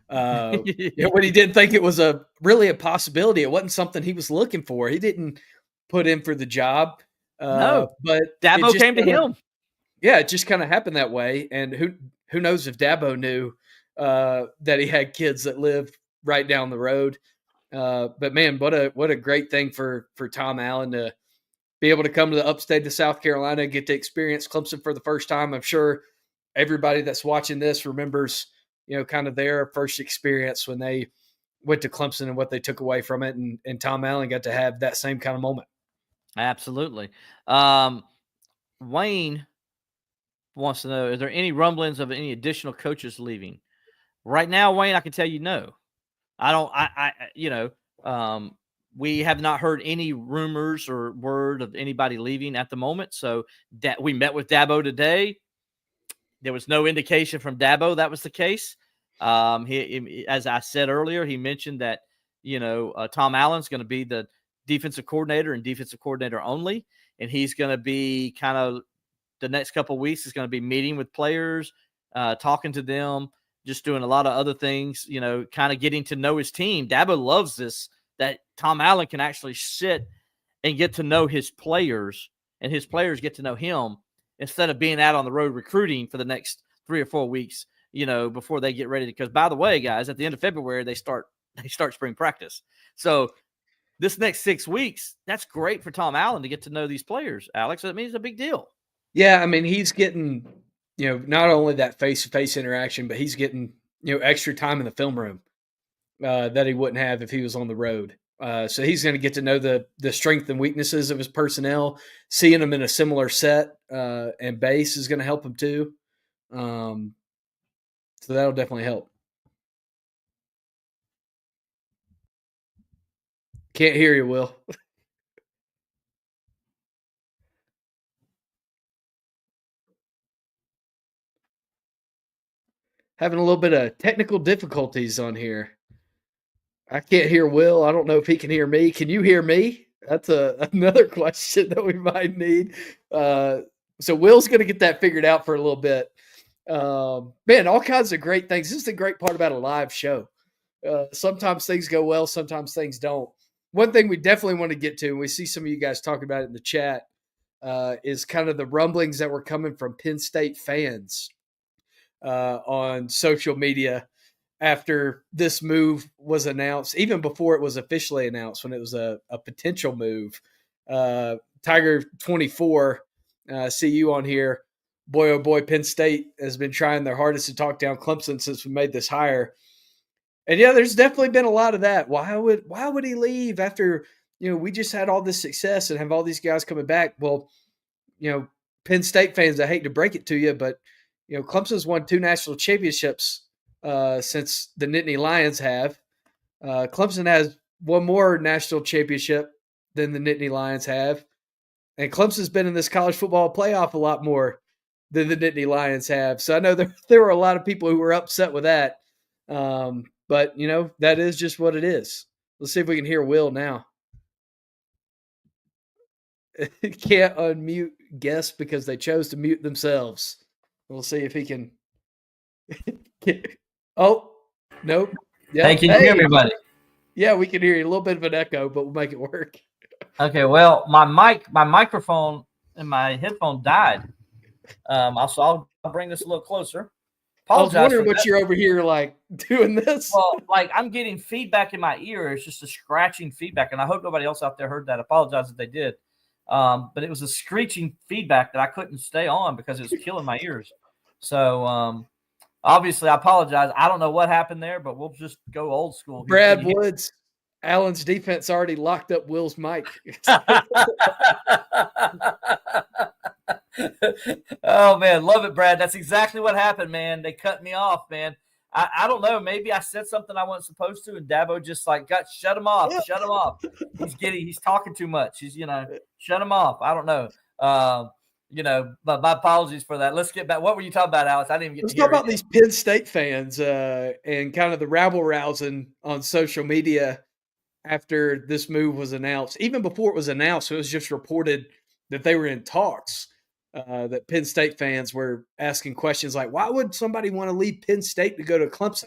When he didn't think it was really a possibility. It wasn't something he was looking for. He didn't put in for the job. No, but Dabo came to him. Yeah, it just kind of happened that way. And who knows if Dabo knew that he had kids that lived right down the road. But man, what a great thing for Tom Allen to be able to come to the upstate of South Carolina, get to experience Clemson for the first time. I'm sure everybody that's watching this remembers, kind of their first experience when they went to Clemson and what they took away from it. And Tom Allen got to have that same kind of moment. Absolutely. Wayne wants to know, is there any rumblings of any additional coaches leaving? Right now, Wayne, I can tell you no. We have not heard any rumors or word of anybody leaving at the moment. So we met with Dabo today. There was no indication from Dabo that was the case. He, as I said earlier, he mentioned that, Tom Allen's going to be the defensive coordinator and defensive coordinator only. And he's going to be kind of the next couple of weeks is going to be meeting with players, talking to them, just doing a lot of other things, kind of getting to know his team. Dabo loves this, that Tom Allen can actually sit and get to know his players and his players get to know him instead of being out on the road recruiting for the next 3 or 4 weeks, before they get ready. Because by the way, guys, at the end of February, they start spring practice. So this next 6 weeks, that's great for Tom Allen to get to know these players, Alex. That means it's a big deal. Yeah. I mean, he's getting, not only that face-to-face interaction, but he's getting, extra time in the film room that he wouldn't have if he was on the road. So he's going to get to know the strength and weaknesses of his personnel. Seeing them in a similar set and base is going to help him too. So that'll definitely help. Can't hear you, Will. Having a little bit of technical difficulties on here. I can't hear Will. I don't know if he can hear me. Can you hear me? That's another question that we might need. So Will's going to get that figured out for a little bit. Man, all kinds of great things. This is the great part about a live show. Sometimes things go well, sometimes things don't. One thing we definitely want to get to, and we see some of you guys talking about it in the chat, is kind of the rumblings that were coming from Penn State fans on social media after this move was announced, even before it was officially announced, when it was a potential move. Tiger 24, see you on here. Boy, oh boy, Penn State has been trying their hardest to talk down Clemson since we made this hire. And yeah, there's definitely been a lot of that. Why would he leave after, we just had all this success and have all these guys coming back? Well, Penn State fans, I hate to break it to you, but Clemson's won 2 national championships since the Nittany Lions have. Clemson has one more national championship than the Nittany Lions have. And Clemson's been in this college football playoff a lot more than the Nittany Lions have. So I know there were a lot of people who were upset with that. But, that is just what it is. Let's see if we can hear Will now. Can't unmute guests because they chose to mute themselves. We'll see if he can. Oh, nope. Yeah. Hey, can you hear me, buddy? Yeah, we can hear you. A little bit of an echo, but we'll make it work. Okay, well, my microphone and my headphone died. I'll bring this a little closer. Apologize. I was wondering what you're over here like doing this. Well, like I'm getting feedback in my ear. It's just a scratching feedback, and I hope nobody else out there heard that. I apologize if they did. But it was a screeching feedback that I couldn't stay on because it was killing my ears. So obviously, I apologize. I don't know what happened there, but we'll just go old school. Brad Woods, Allen's defense already locked up Will's mic. Oh, man. Love it, Brad. That's exactly what happened, man. They cut me off, man. I don't know. Maybe I said something I wasn't supposed to, and Dabo just shut him off. Shut him off. He's talking too much. Shut him off. I don't know. But my apologies for that. Let's get back. What were you talking about, Alex? I didn't even get to hear. Let's talk about these Penn State fans and kind of the rabble-rousing on social media after this move was announced. Even before it was announced, it was just reported that they were in talks. That Penn State fans were asking questions like, why would somebody want to leave Penn State to go to Clemson?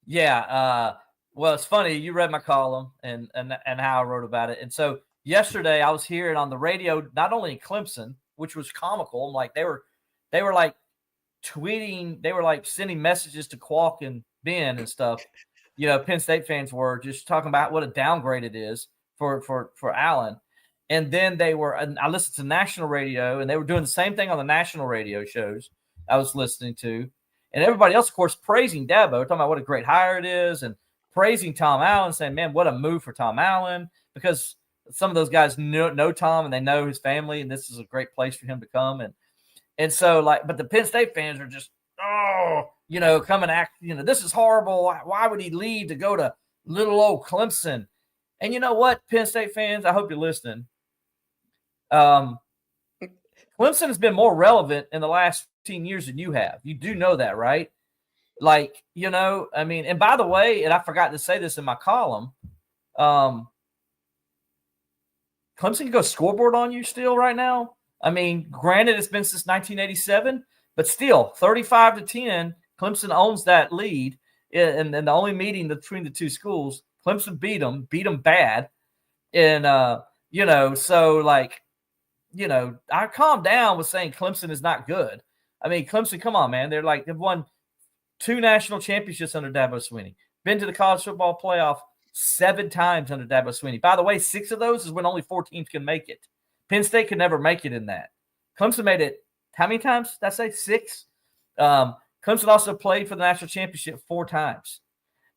Yeah. Well, it's funny. You read my column and how I wrote about it. And so yesterday I was hearing on the radio, not only in Clemson, which was comical. Like they were like tweeting, they were like sending messages to Qualk and Ben and stuff. Penn State fans were just talking about what a downgrade it is for Allen. And then I listened to national radio, and they were doing the same thing on the national radio shows I was listening to. And everybody else, of course, praising Dabo, talking about what a great hire it is, and praising Tom Allen, saying, man, what a move for Tom Allen, because some of those guys know Tom, and they know his family, and this is a great place for him to come. And so, but the Penn State fans are just, come and act, this is horrible. Why would he leave to go to little old Clemson? And you know what, Penn State fans, I hope you're listening. Clemson has been more relevant in the last 15 years than you have. You do know that, right? And by the way, and I forgot to say this in my column, Clemson can go scoreboard on you still right now. I mean, granted, it's been since 1987, but still 35-10, Clemson owns that lead. And the only meeting between the two schools, Clemson beat them bad. And, I calmed down with saying Clemson is not good. I mean, Clemson, come on, man. They've won 2 national championships under Dabo Swinney. Been to the college football playoff 7 times under Dabo Swinney. By the way, 6 of those is when only 4 teams can make it. Penn State could never make it in that. Clemson made it how many times did I say? 6? Clemson also played for the national championship 4 times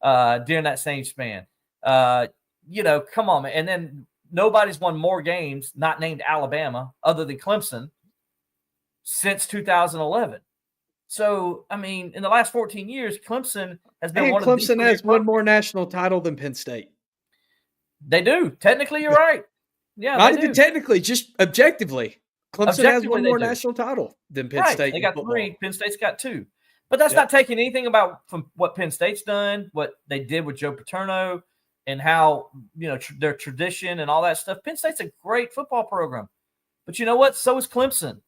during that same span. Come on, man. And then nobody's won more games not named Alabama other than Clemson since 2011. So, I mean, in the last 14 years, Clemson has been one of the Clemson has one more national title than Penn State. They do. Technically, you're right. Yeah, not even technically, just objectively. Clemson has one more national title than Penn State. They got 3. Penn State's got 2. But that's not taking anything about from what Penn State's done, what they did with Joe Paterno, and how, their tradition and all that stuff. Penn State's a great football program. But you know what? So is Clemson.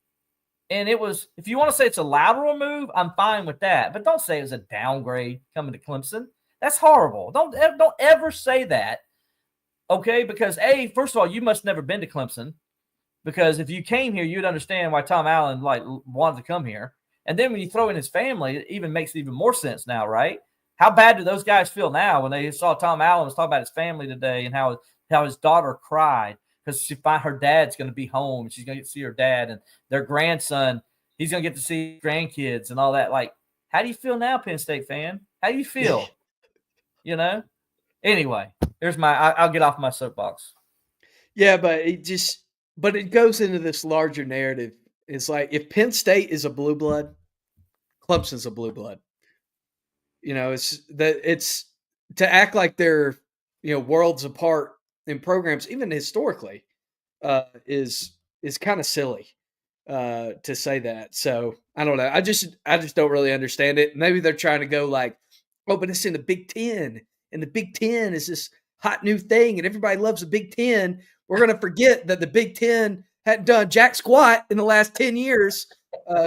And it was, if you want to say it's a lateral move, I'm fine with that. But don't say it was a downgrade coming to Clemson. That's horrible. Don't ever say that, okay? Because, first of all, you must never been to Clemson. Because if you came here, you'd understand why Tom Allen wanted to come here. And then when you throw in his family, it even makes even more sense now, right? How bad do those guys feel now when they saw Tom Allen was talking about his family today and how his daughter cried because her dad's going to be home and she's going to get to see her dad, and their grandson, he's going to get to see grandkids and all that. Like, how do you feel now, Penn State fan? How do you feel? Anyway, here's I'll get off my soapbox. Yeah, but it goes into this larger narrative. It's like, if Penn State is a blue blood, Clemson's a blue blood. It's to act like they're, worlds apart in programs, even historically, is kind of silly to say that. So I don't know. I just don't really understand it. Maybe they're trying to go like, oh, but it's in the Big Ten, and the Big Ten is this hot new thing, and everybody loves the Big Ten. We're going to forget that the Big Ten hadn't done jack squat in the last 10 years.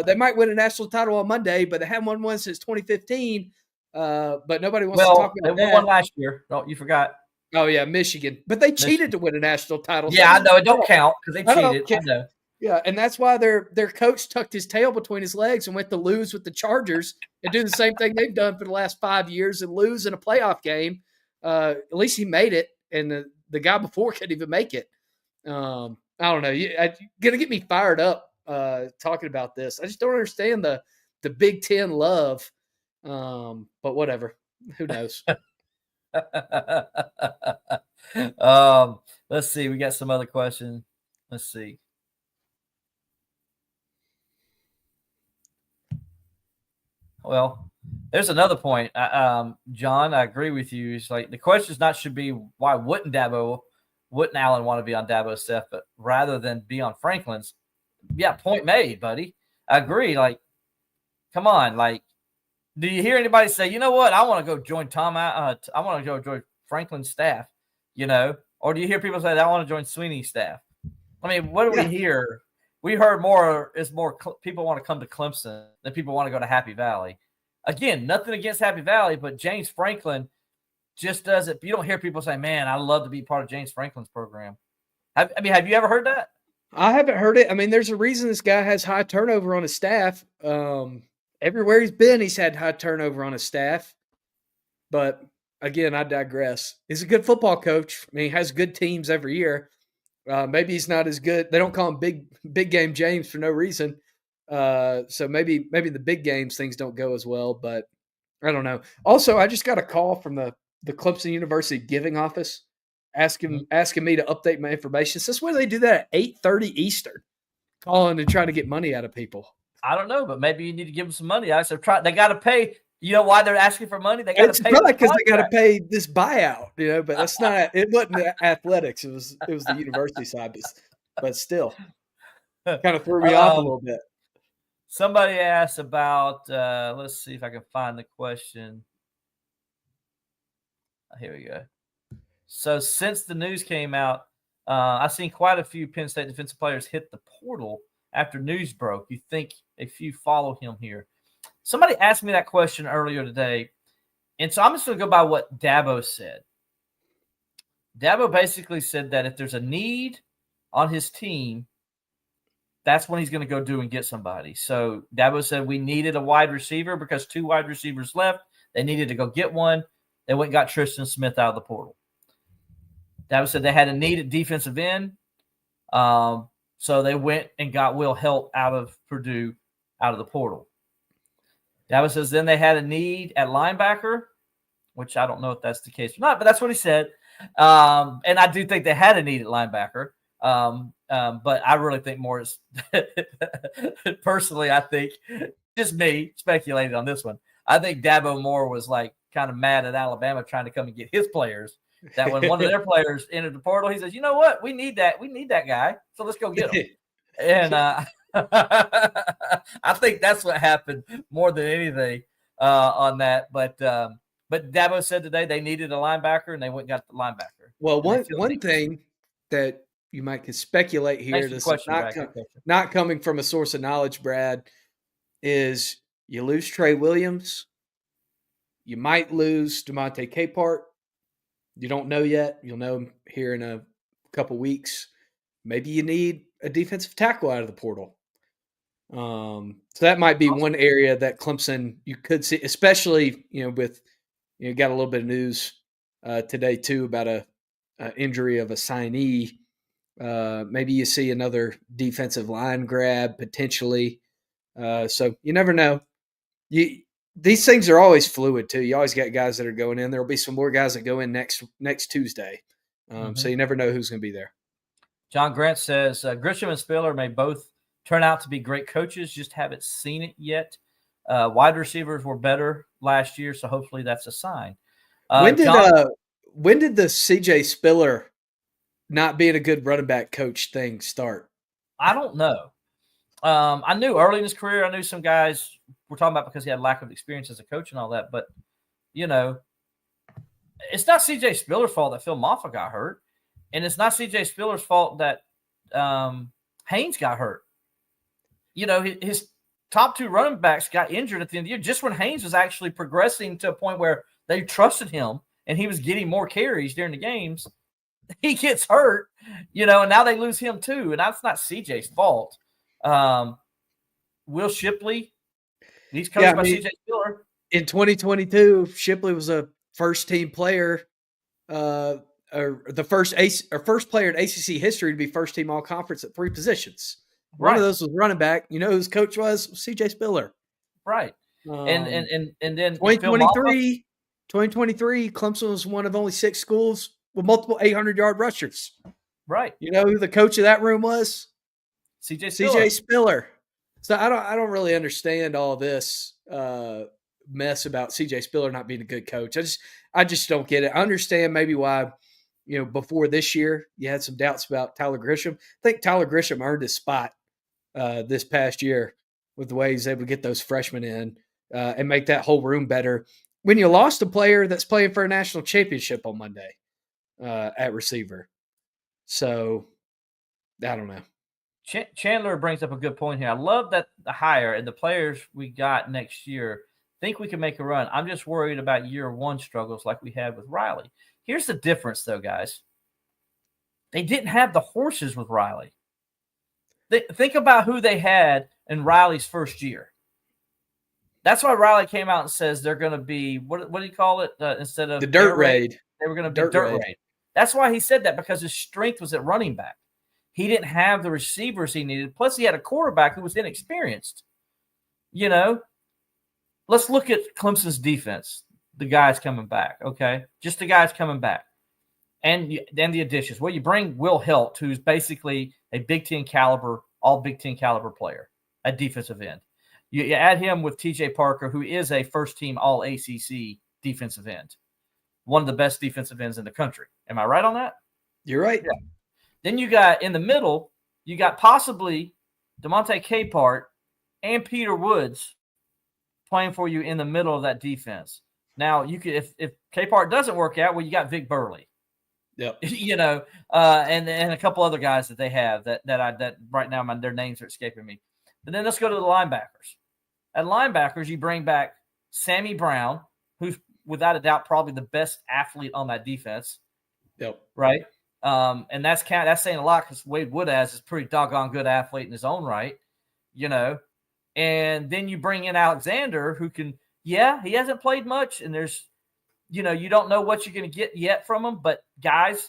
They might win a national title on Monday, but they haven't won one since 2015. But nobody wants to talk about that. They won one last year. Oh, you forgot. Oh, yeah, Michigan. But they cheated to win a national title. Yeah, I know. It don't count because they cheated. I know. Yeah, and that's why their coach tucked his tail between his legs and went to lose with the Chargers and do the same thing they've done for the last 5 years and lose in a playoff game. At least he made it, and the guy before couldn't even make it. I don't know. You're going to get me fired up talking about this. I just don't understand the Big Ten love. But whatever. Who knows? Let's see. We got some other questions. Let's see. Well, there's another point. John, I agree with you. It's like the question should be why wouldn't Allen want to be on Dabo's staff, but rather than be on Franklin's? Yeah, point made, buddy. I agree. Like, come on. Like, do you hear anybody say, you know what? I want to go join I want to go join Franklin's staff, Or do you hear people say, I want to join Swinney's staff? I mean, what do we hear? We heard more people want to come to Clemson than people want to go to Happy Valley. Again, nothing against Happy Valley, but James Franklin just does it. You don't hear people say, man, I'd love to be part of James Franklin's program. Have you ever heard that? I haven't heard it. I mean, there's a reason this guy has high turnover on his staff. Everywhere he's been, he's had high turnover on his staff. But again, I digress. He's a good football coach. I mean, he has good teams every year. Maybe he's not as good. They don't call him big game James for no reason. So maybe the big games things don't go as well, but I don't know. Also, I just got a call from the Clemson University giving office asking me to update my information. Since when do they do that at 8:30 Eastern? Calling and trying to get money out of people. I don't know, but maybe you need to give them some money. They got to pay. You know why they're asking for money? They got to pay. It's probably because they got to pay this buyout, but that's not. It wasn't athletics. It was the university side, but still, kind of threw me off a little bit. Somebody asked about. Let's see if I can find the question. Here we go. So since the news came out, I've seen quite a few Penn State defensive players hit the portal after news broke. You think if you follow him here? Somebody asked me that question earlier today, and so I'm just going to go by what Dabo said. Dabo basically said that if there's a need on his team, that's when he's going to go do and get somebody. So Dabo said we needed a wide receiver because 2 wide receivers left. They needed to go get one. They went and got Tristan Smith out of the portal. Dabo said they had a need at defensive end. So they went and got Will Helt out of Purdue out of the portal. Dabo says then they had a need at linebacker, which I don't know if that's the case or not, but that's what he said. And I do think they had a need at linebacker. But I really think more is personally, I think just me speculated on this one. I think Dabo Moore was like kind of mad at Alabama trying to come and get his players. That when one of their players entered the portal, he says, you know what? We need that. We need that guy. So let's go get him. And I think that's what happened more than anything on that. But Dabo said today they needed a linebacker, and they went and got the linebacker. Well, one thing that you might can speculate here. Thanks for the This is question, Brad. Good question. not coming from a source of knowledge, Brad, is you lose Trey Williams. You might lose DeMonte Capehart. You don't know yet. You'll know here in a couple weeks. Maybe you need a defensive tackle out of the portal. So that might be one area that Clemson you could see, especially with got a little bit of news today too about a injury of a signee. Maybe you see another defensive line grab potentially. So you never know. These things are always fluid too. You always got guys that are going in. There'll be some more guys that go in next Tuesday. So you never know who's going to be there. John Grant says Grisham and Spiller may both turn out to be great coaches, just haven't seen it yet. Wide receivers were better last year, so hopefully that's a sign. When did the CJ Spiller not being a good running back coach thing start? I don't know. I knew early in his career, I knew some guys were talking about because he had lack of experience as a coach and all that. But, it's not CJ Spiller's fault that Phil Maffa got hurt. And it's not CJ Spiller's fault that Haynes got hurt. His top two running backs got injured at the end of the year just when Haynes was actually progressing to a point where they trusted him and he was getting more carries during the games. He gets hurt, and now they lose him too. And that's not CJ's fault. Will Shipley, he's coached by CJ Spiller. In 2022, Shipley was a first-team player, or the first player in ACC history to be first-team all-conference at 3 positions. One of those was running back. You know who his coach was? CJ Spiller. Right. And then 2023, Clemson was one of only 6 schools with multiple 800-yard rushers. Right. You know who the coach of that room was? CJ Spiller. So I don't really understand all this mess about CJ Spiller not being a good coach. I just don't get it. I understand maybe why, before this year you had some doubts about Tyler Grisham. I think Tyler Grisham earned his spot this past year with the way he's able to get those freshmen in and make that whole room better. When you lost a player that's playing for a national championship on Monday at receiver. So I don't know. Chandler brings up a good point here. I love that the hire and the players we got next year think we can make a run. I'm just worried about year one struggles like we had with Riley. Here's the difference, though, guys. They didn't have the horses with Riley. Think about who they had in Riley's first year. That's why Riley came out and says they're going to be, what do you call it? Instead of the dirt raid. They were going to be dirt raid. That's why he said that, because his strength was at running back. He didn't have the receivers he needed. Plus, he had a quarterback who was inexperienced. Let's look at Clemson's defense. The guys coming back, okay? Just the guys coming back. And then the additions. Well, you bring Will Helt, who's basically a Big Ten caliber, all Big Ten caliber player at defensive end. You add him with T.J. Parker, who is a first-team all-ACC defensive end. One of the best defensive ends in the country. Am I right on that? You're right. Yeah. Then you got in the middle, you got possibly DeMonte Capehart and Peter Woods playing for you in the middle of that defense. Now, you could if Capehart doesn't work out, well, you got Vic Burley. Yep. And a couple other guys that they have that right now their names are escaping me. But then let's go to the linebackers. At linebackers, you bring back Sammy Brown, who's without a doubt probably the best athlete on that defense. Yep. Right. And that's saying a lot because Wade Woodaz is a pretty doggone good athlete in his own right, And then you bring in Alexander, who can, he hasn't played much, and there's, you don't know what you're going to get yet from him. But guys,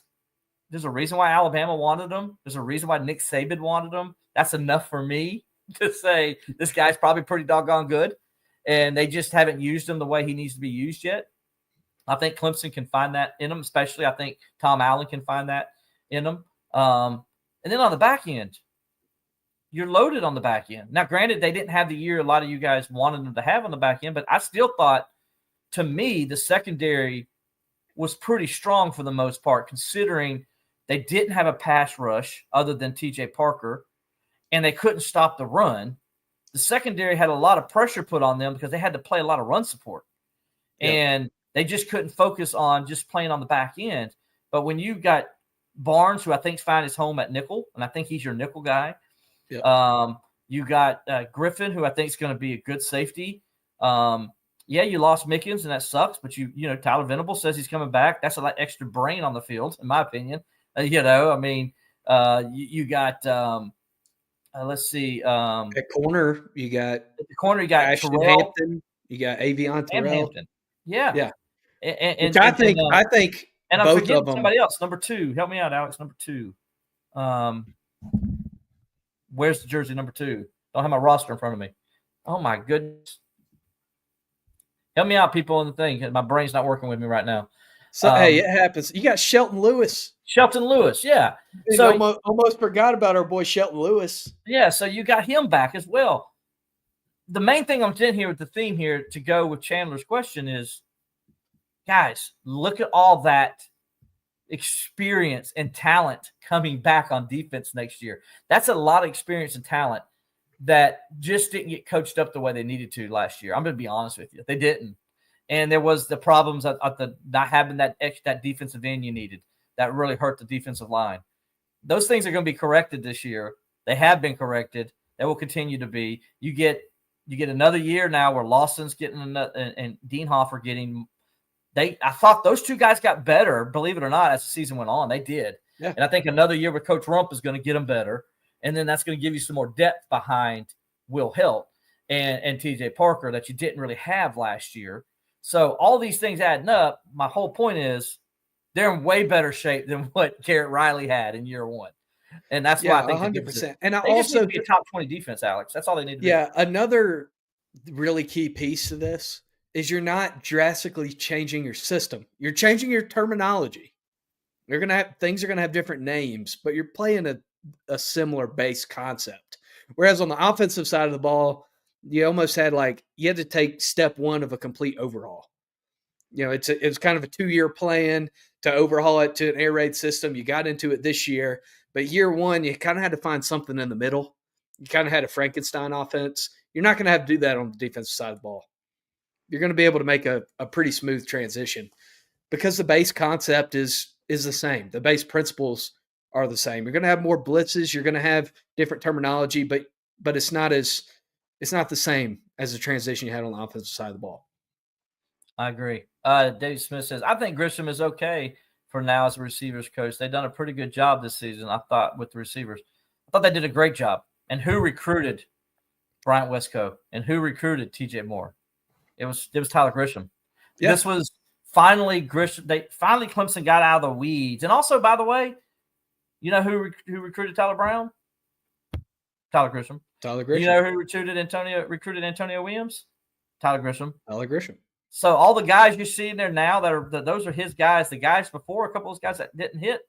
there's a reason why Alabama wanted him. There's a reason why Nick Saban wanted him. That's enough for me to say this guy's probably pretty doggone good, and they just haven't used him the way he needs to be used yet. I think Clemson can find that in him, especially I think Tom Allen can find that in him. And then on the back end, you're loaded on the back end. Now, granted, they didn't have the year a lot of you guys wanted them to have on the back end, but I still thought, to me, the secondary was pretty strong for the most part, considering they didn't have a pass rush other than T.J. Parker, and they couldn't stop the run. The secondary had a lot of pressure put on them because they had to play a lot of run support. Yep. And they just couldn't focus on just playing on the back end. But when you got Barnes, who I think's found his home at nickel, and I think he's your nickel guy. Yep. You got Griffin, who I think is going to be a good safety. Yeah, you lost Mickens, and that sucks. But Tyler Venable says he's coming back. That's a lot extra brain on the field, in my opinion. You got let's see. At corner, you got Ashton Terrell. Hampton. You got Avion Terrell. Hampton. Yeah. Yeah. And I think and both I'm forgetting of them. Somebody else, number 2. Help me out, Alex. Number 2. Where's the jersey number 2? Don't have my roster in front of me. Oh my goodness. Help me out, people, in the thing. My brain's not working with me right now. So hey, it happens. You got Shelton Lewis. Yeah. So almost forgot about our boy Shelton Lewis. Yeah, so you got him back as well. The main thing I'm doing here with the theme here to go with Chandler's question is, guys, look at all that experience and talent coming back on defense next year. That's a lot of experience and talent that just didn't get coached up the way they needed to last year. I'm going to be honest with you. They didn't. And there was the problems at the not having that defensive end you needed. That really hurt the defensive line. Those things are going to be corrected this year. They have been corrected. They will continue to be. You get another year now where Lawson's getting and Dienhofer getting. I thought those two guys got better, believe it or not, as the season went on. They did. Yeah. And I think another year with Coach Rump is going to get them better. And then that's going to give you some more depth behind Will Hilt and TJ Parker that you didn't really have last year. So all these things adding up, my whole point is they're in way better shape than what Garrett Riley had in year 1. And that's why I think 100%. And they just need to be a top 20 defense, Alex. That's all they need to be. Yeah, another really key piece to this is you're not drastically changing your system. You're changing your terminology. Things are going to have different names, but you're playing a similar base concept. Whereas on the offensive side of the ball, you almost had you had to take step 1 of a complete overhaul. It was kind of a 2-year plan to overhaul it to an air raid system. You got into it this year, but year 1, you kind of had to find something in the middle. You kind of had a Frankenstein offense. You're not going to have to do that on the defensive side of the ball. You're going to be able to make a pretty smooth transition because the base concept is the same. The base principles are the same. You're going to have more blitzes. You're going to have different terminology, but it's not the same as the transition you had on the offensive side of the ball. I agree. Dave Smith says, I think Grisham is okay for now as a receivers coach. They've done a pretty good job this season, I thought, with the receivers. I thought they did a great job. And who recruited Bryant Westco? And who recruited TJ Moore? It was Tyler Grisham. Yeah. This was finally Grisham. Clemson got out of the weeds. And also, by the way, you know who recruited Tyler Brown? Tyler Grisham. You know who recruited Antonio Williams? Tyler Grisham. So all the guys you see in there now those are his guys. The guys before, a couple of those guys that didn't hit.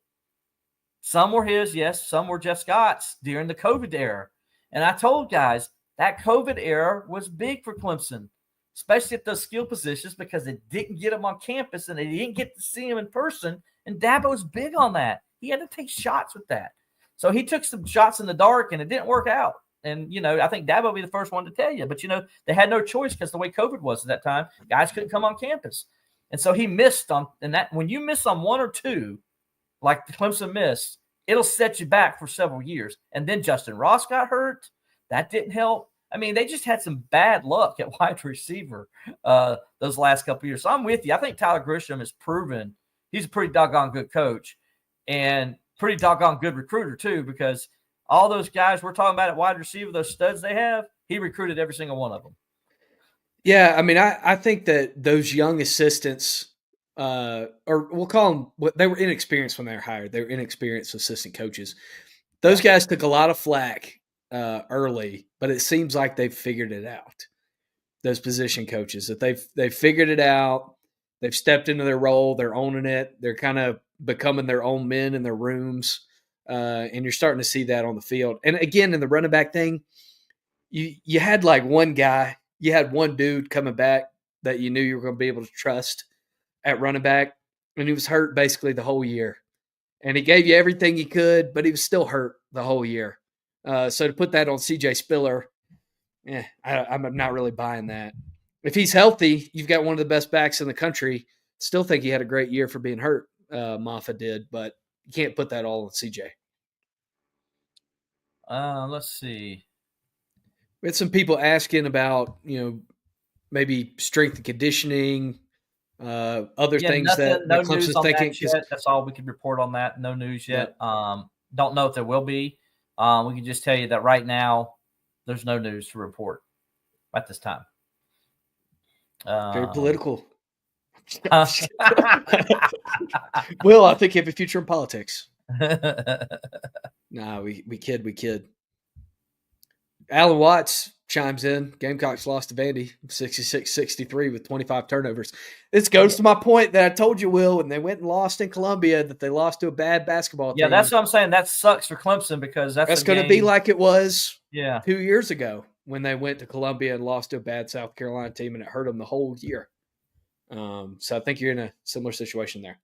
Some were his, yes. Some were Jeff Scott's during the COVID era. And I told guys that COVID era was big for Clemson, especially at those skill positions because they didn't get them on campus and they didn't get to see them in person. And Dabo was big on that. He had to take shots with that. So he took some shots in the dark and it didn't work out. And, I think Dabo will be the first one to tell you. But, they had no choice because the way COVID was at that time, guys couldn't come on campus. And so he missed on – and that when you miss on 1 or 2, like the Clemson missed, it'll set you back for several years. And then Justin Ross got hurt. That didn't help. I mean, they just had some bad luck at wide receiver those last couple of years. So I'm with you. I think Tyler Grisham has proven he's a pretty doggone good coach and pretty doggone good recruiter too because – all those guys we're talking about at wide receiver, those studs they have, he recruited every single one of them. Yeah, I mean, I think that those young assistants, or we'll call them, they were inexperienced when they were hired. They were inexperienced assistant coaches. Those guys took a lot of flack early, but it seems like they've figured it out. Those position coaches, that they've figured it out. They've stepped into their role. They're owning it. They're kind of becoming their own men in their rooms. And you're starting to see that on the field. And again, in the running back thing, you had one guy, you had one dude coming back that you knew you were going to be able to trust at running back, and he was hurt basically the whole year. And he gave you everything he could, but he was still hurt the whole year. So to put that on CJ Spiller, I'm not really buying that. If he's healthy, you've got one of the best backs in the country. Still think he had a great year for being hurt. Maffa did, but You can't put that all on CJ. Let's see. We had some people asking about, maybe strength and conditioning, other things that No Clemson's news on thinking. that yet. That's all we can report on that. No news yet. Yep. Don't know if there will be. We can just tell you that right now there's no news to report at this time. Very political. Huh? Will, I think you have a future in politics. Nah, we kid. Alan Watts chimes in. Gamecocks lost to Vandy 66-63 with 25 turnovers. This goes to my point that I told you, Will, when they went and lost in Columbia, that they lost to a bad basketball team. Yeah, that's what I'm saying. That sucks for Clemson because that's going to be like it was 2 years ago when they went to Columbia and lost to a bad South Carolina team, and it hurt them the whole year. So I think you're in a similar situation there.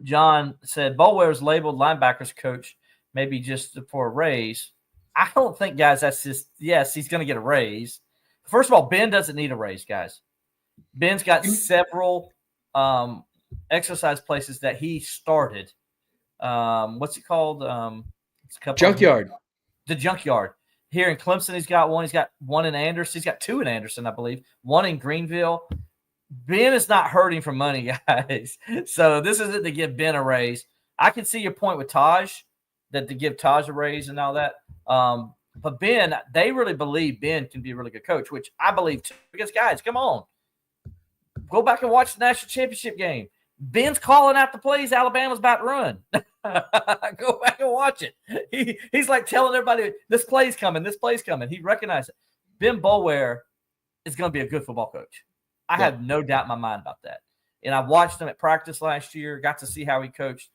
John said Boulware was labeled linebackers coach, maybe just for a raise. I don't think, guys, that's just – yes, he's going to get a raise. First of all, Ben doesn't need a raise, guys. Ben's got several exercise places that he started. What's it called? Junkyard. The Junkyard. Here in Clemson, he's got one. He's got one in Anderson. He's got two in Anderson, I believe. One in Greenville. Ben is not hurting for money, guys. So this isn't to give Ben a raise. I can see your point with Taj, that to give Taj a raise and all that. But Ben, they really believe Ben can be a really good coach, which I believe too. Because, guys, come on. Go back and watch the national championship game. Ben's calling out the plays Alabama's about to run. Go back and watch it. He's like telling everybody, this play's coming, this play's coming. He recognized it. Ben Boulware is going to be a good football coach. I have no doubt in my mind about that. And I watched him at practice last year, got to see how he coached.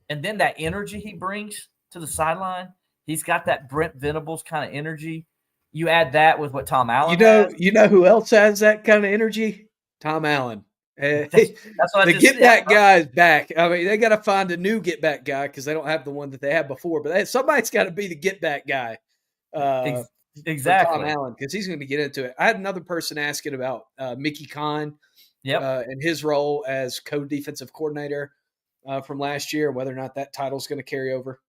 And then that energy he brings to the sideline, he's got that Brent Venables kind of energy. You add that with what Tom Allen has. You know who else has that kind of energy? Tom Allen. That's what the get-back guy's back. I mean, they got to find a new get-back guy because they don't have the one that they had before. But somebody's got to be the get-back guy. Exactly. Tom Allen, because he's going to get into it. I had another person asking about Mickey Kahn and his role as co-defensive coordinator from last year, whether or not that title is going to carry over.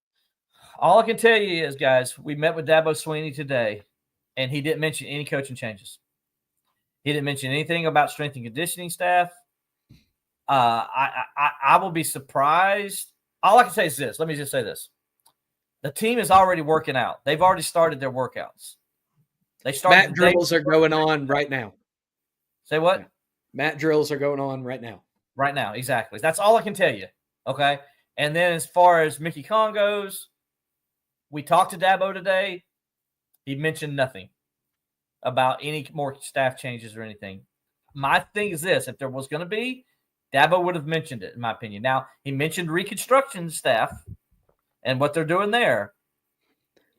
All I can tell you is, guys, we met with Dabo Swinney today, and he didn't mention any coaching changes. He didn't mention anything about strength and conditioning staff. I will be surprised. All I can say is this. Let me just say this. The team is already working out. They've already started their workouts. Mat drills are going on right now. Say what? Yeah. Mat drills are going on right now. Right now, exactly. That's all I can tell you. Okay. And then as far as Mickey Kahn goes, we talked to Dabo today. He mentioned nothing about any more staff changes or anything. My thing is this: if there was going to be, Dabo would have mentioned it, in my opinion. Now, he mentioned reconstruction staff and what they're doing there.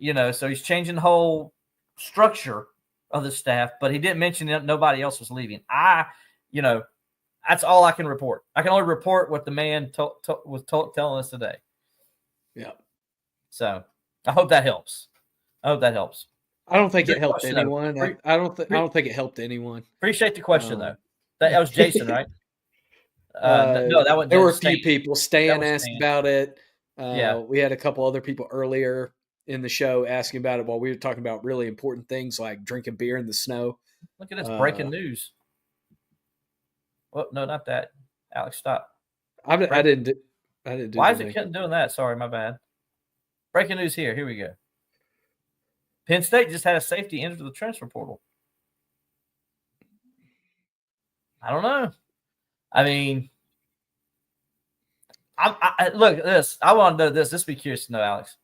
So he's changing the whole structure of the staff, but he didn't mention that nobody else was leaving. That's all I can report. I can only report what the man was telling us today. Yeah. So I hope that helps. I don't think it helped anyone. I don't think it helped anyone. Appreciate the question, though. That was Jason, right? No, that wasn't. There were a few people. Stan asked about it. Yeah. We had a couple other people earlier in the show asking about it while we were talking about really important things like drinking beer in the snow. Look at this breaking news. Well, no, not that. Alex, stop. I didn't do Why is it doing that? Sorry, my bad. Breaking news here. Here we go. Penn State just had a safety enter the transfer portal. I don't know. I mean, I look at this. I want to know this. This would be curious to know, Alex.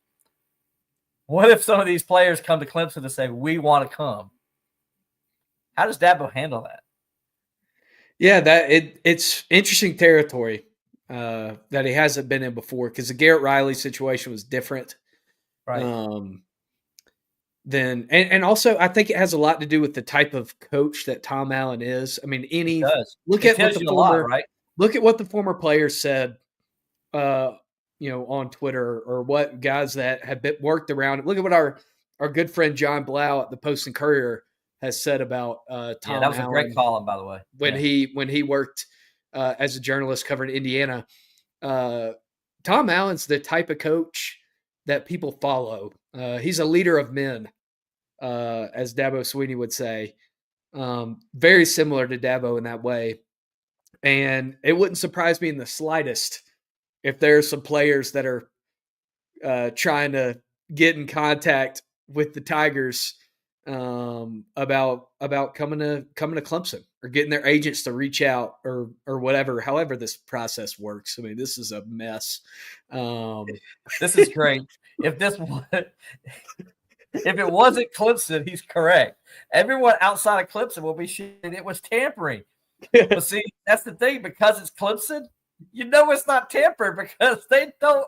What if some of these players come to Clemson and say, we want to come? How does Dabo handle that? Yeah, it's interesting territory that he hasn't been in before because the Garrett Riley situation was different. Right. And also I think it has a lot to do with the type of coach that Tom Allen is. I mean, look at what the former players said, on Twitter, or what guys that have worked around. Look at what our good friend John Blau at the Post and Courier has said about Tom Allen. That was a great column, by the way. When he worked as a journalist covering Indiana, Tom Allen's the type of coach that people follow. He's a leader of men, as Dabo Swinney would say. Very similar to Dabo in that way. And it wouldn't surprise me in the slightest if there's some players that are trying to get in contact with the Tigers about coming to Clemson or getting their agents to reach out or whatever, however this process works. I mean, this is a mess. This is great. If it wasn't Clemson, he's correct. Everyone outside of Clemson will be shitting it was tampering. But see, that's the thing, because it's Clemson, you know it's not tampering because they don't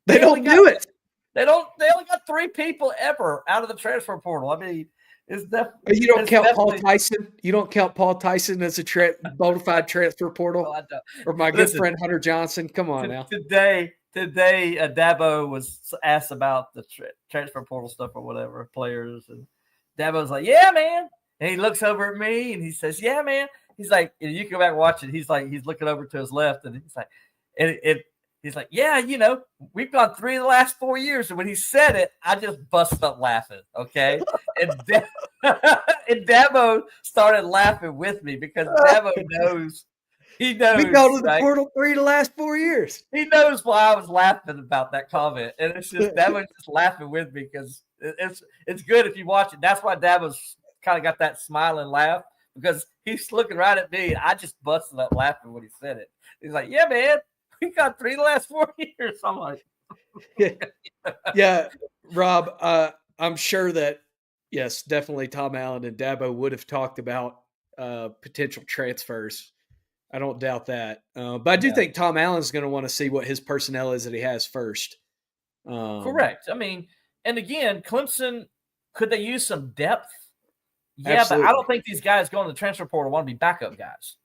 do it. They only got 3 people ever out of the transfer portal. I mean, it's definitely. You don't count Paul Tyson. You don't count Paul Tyson as a bona fide transfer portal. Oh, I don't. Or my good friend Hunter Johnson. Come on now. Today, Dabo was asked about the transfer portal stuff or whatever, players, and Dabo's like, "Yeah, man." And he looks over at me and he says, "Yeah, man." He's like, and you can go back and watch it. He's like, he's looking over to his left, and he's like, he's like, "Yeah, you know, we've gone 3 of the last 4 years." And when he said it, I just busted up laughing. Okay, and and Dabo started laughing with me because Dabo knows. He knows. We go to the portal 3 of the last 4 years. He knows why I was laughing about that comment, and it's just Dabo's just laughing with me because it's good if you watch it. That's why Dabo's kind of got that smiling laugh, because he's looking right at me. I just busted up laughing when he said it. He's like, "Yeah, man, we got 3 of the last 4 years." I'm like, yeah, Rob, I'm sure that, yes, definitely Tom Allen and Dabo would have talked about potential transfers. I don't doubt that. But I do think Tom Allen's going to want to see what his personnel is that he has first. Correct. I mean, and again, Clemson, could they use some depth? Yeah, Absolutely. but I don't think these guys going to the transfer portal want to be backup guys.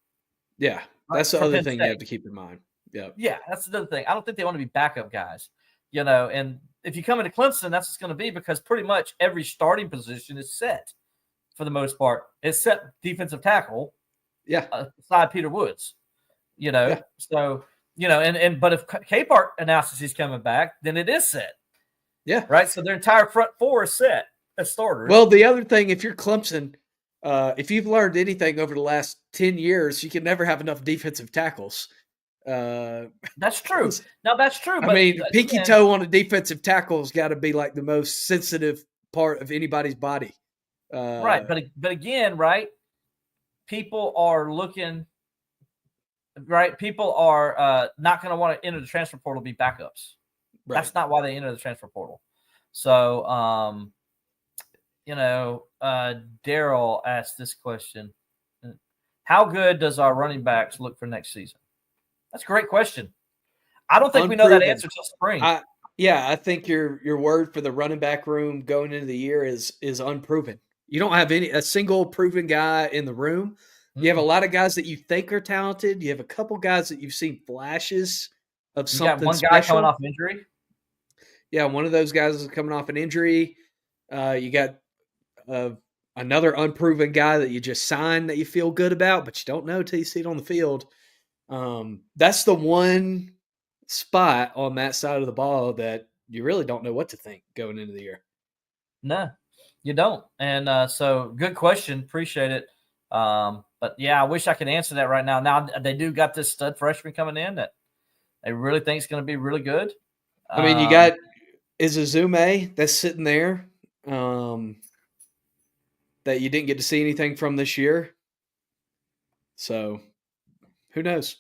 Yeah, that's the other thing you have to keep in mind. Yeah, that's the other thing. I don't think they want to be backup guys, you know. And if you come into Clemson, that's what's going to be, because pretty much every starting position is set for the most part. It's set defensive tackle. Yeah, beside Peter Woods, you know. Yeah. So, you know, and but if Capehart announces he's coming back, then it is set. Yeah, right. So their entire front 4 is set as starters. Well, the other thing, if you're Clemson, if you've learned anything over the last 10 years, you can never have enough defensive tackles. That's true. Now, that's true. I mean, pinky toe on a defensive tackle has got to be like the most sensitive part of anybody's body. Right. But again, right, people are looking, right, people are not going to want to enter the transfer portal to be backups. Right. That's not why they enter the transfer portal. So, you know, Daryl asked this question: how good does our running backs look for next season? That's a great question. I don't think we know that answer till spring. I think your word for the running back room going into the year is unproven. You don't have a single proven guy in the room. You have a lot of guys that you think are talented. You have a couple guys that you've seen flashes of something special. You got one guy coming off injury. Yeah, one of those guys is coming off an injury. You got another unproven guy that you just signed that you feel good about, but you don't know till you see it on the field. That's the one spot on that side of the ball that you really don't know what to think going into the year. No, you don't. And so good question. Appreciate it. But yeah, I wish I could answer that right now. Now they do got this stud freshman coming in that they really think is going to be really good. I mean, you got Izume that's sitting there that you didn't get to see anything from this year. So who knows?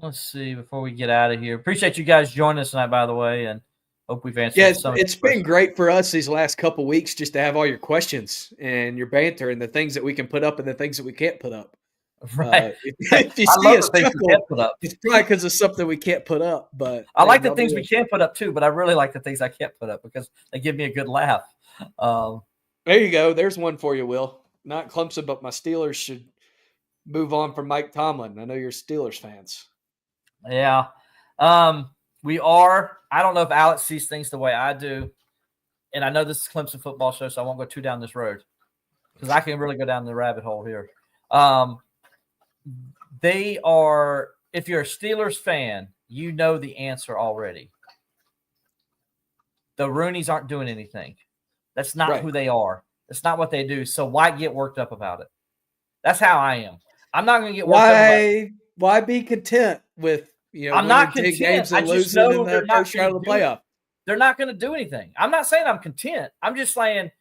Let's see before we get out of here. Appreciate you guys joining us tonight, by the way, and hope we've answered. Yeah, it's been great for us these last couple of weeks just to have all your questions and your banter and the things that we can put up and the things that we can't put up. Right. If you see us chuckle, it's probably because of something we can't put up. But I like the things we can put up too, but I really like the things I can't put up because they give me a good laugh. There you go. There's one for you, Will. Not Clemson, but my Steelers should move on from Mike Tomlin. I know you're Steelers fans. Yeah. We are. I don't know if Alex sees things the way I do. And I know this is Clemson football show, so I won't go too down this road because I can really go down the rabbit hole here. they are. If you're a Steelers fan, you know the answer already. The Rooneys aren't doing anything. That's not who they are. That's not what they do. So why get worked up about it? That's how I am. I'm not going to get worked up about it. Why be content with I'm not content. games and I just losing know in the first round of the playoff? They're not going to do anything. I'm not saying I'm content. I'm just saying,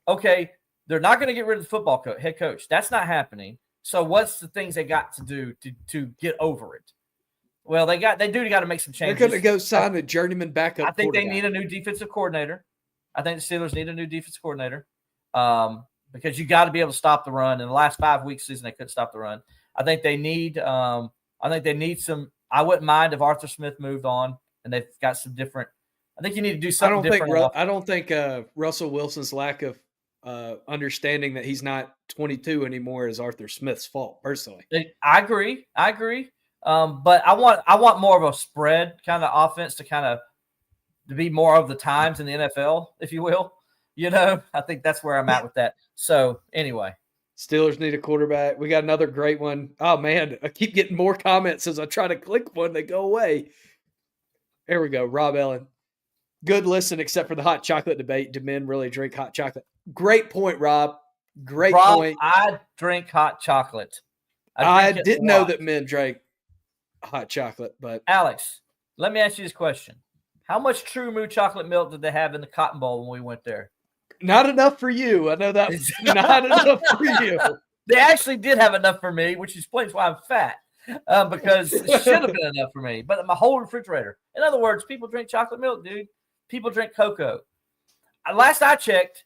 okay, they're not going to get rid of the football head coach. That's not happening. So what's the things they got to do to get over it? Well, they got to make some changes. They're going to go sign a journeyman backup. I think they need a new defensive coordinator. I think the Steelers need a new defensive coordinator because you got to be able to stop the run. In the last 5 weeks season, they couldn't stop the run. I think they need some. I wouldn't mind if Arthur Smith moved on and they've got some different. I think you need to do something different. I don't think Russell Wilson's lack of understanding that he's not 22 anymore is Arthur Smith's fault. Personally, I agree. But I want more of a spread kind of offense to be more of the times in the NFL, if you will. I think that's where I'm at with that. So anyway, Steelers need a quarterback. We got another great one. Oh man, I keep getting more comments as I try to click one. They go away. There we go. Rob Ellen. Good listen, except for the hot chocolate debate. Do men really drink hot chocolate? Great point, Rob. Great point. I drink hot chocolate. I didn't know that men drank hot chocolate, but Alex, let me ask you this question. How much True Moo chocolate milk did they have in the Cotton Bowl when we went there? Not enough for you. I know that. Not enough for you. They actually did have enough for me, which explains why I'm fat. Because it should have been enough for me. But my whole refrigerator. In other words, people drink chocolate milk, dude. People drink cocoa. Last I checked,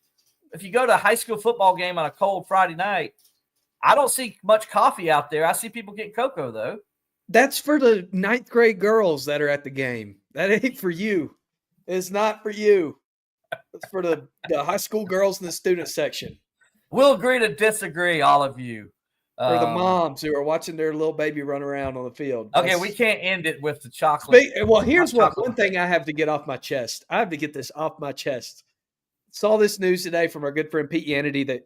if you go to a high school football game on a cold Friday night, I don't see much coffee out there. I see people getting cocoa, though. That's for the 9th grade girls that are at the game. That ain't for you. It's not for you. It's for the high school girls in the student section. We'll agree to disagree, all of you. Or the moms who are watching their little baby run around on the field. Okay, we can't end it with the chocolate. Well, here's one thing I have to get off my chest. I have to get this off my chest. Saw this news today from our good friend Pete Yannity that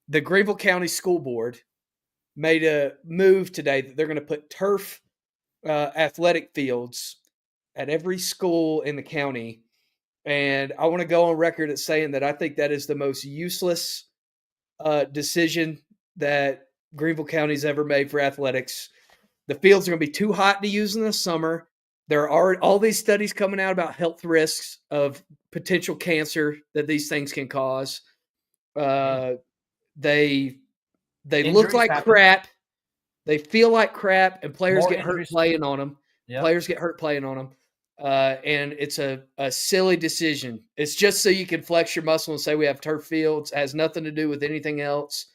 the Greenville County School Board made a move today that they're going to put turf athletic fields at every school in the county. And I want to go on record as saying that I think that is the most useless decision that Greenville County's ever made for athletics. The fields are going to be too hot to use in the summer. There are all these studies coming out about health risks of potential cancer that these things can cause. They look like crap. They feel like crap, and players get hurt playing on them. Yep. Players get hurt playing on them. And it's a silly decision. It's just so you can flex your muscle and say we have turf fields. It has nothing to do with anything else.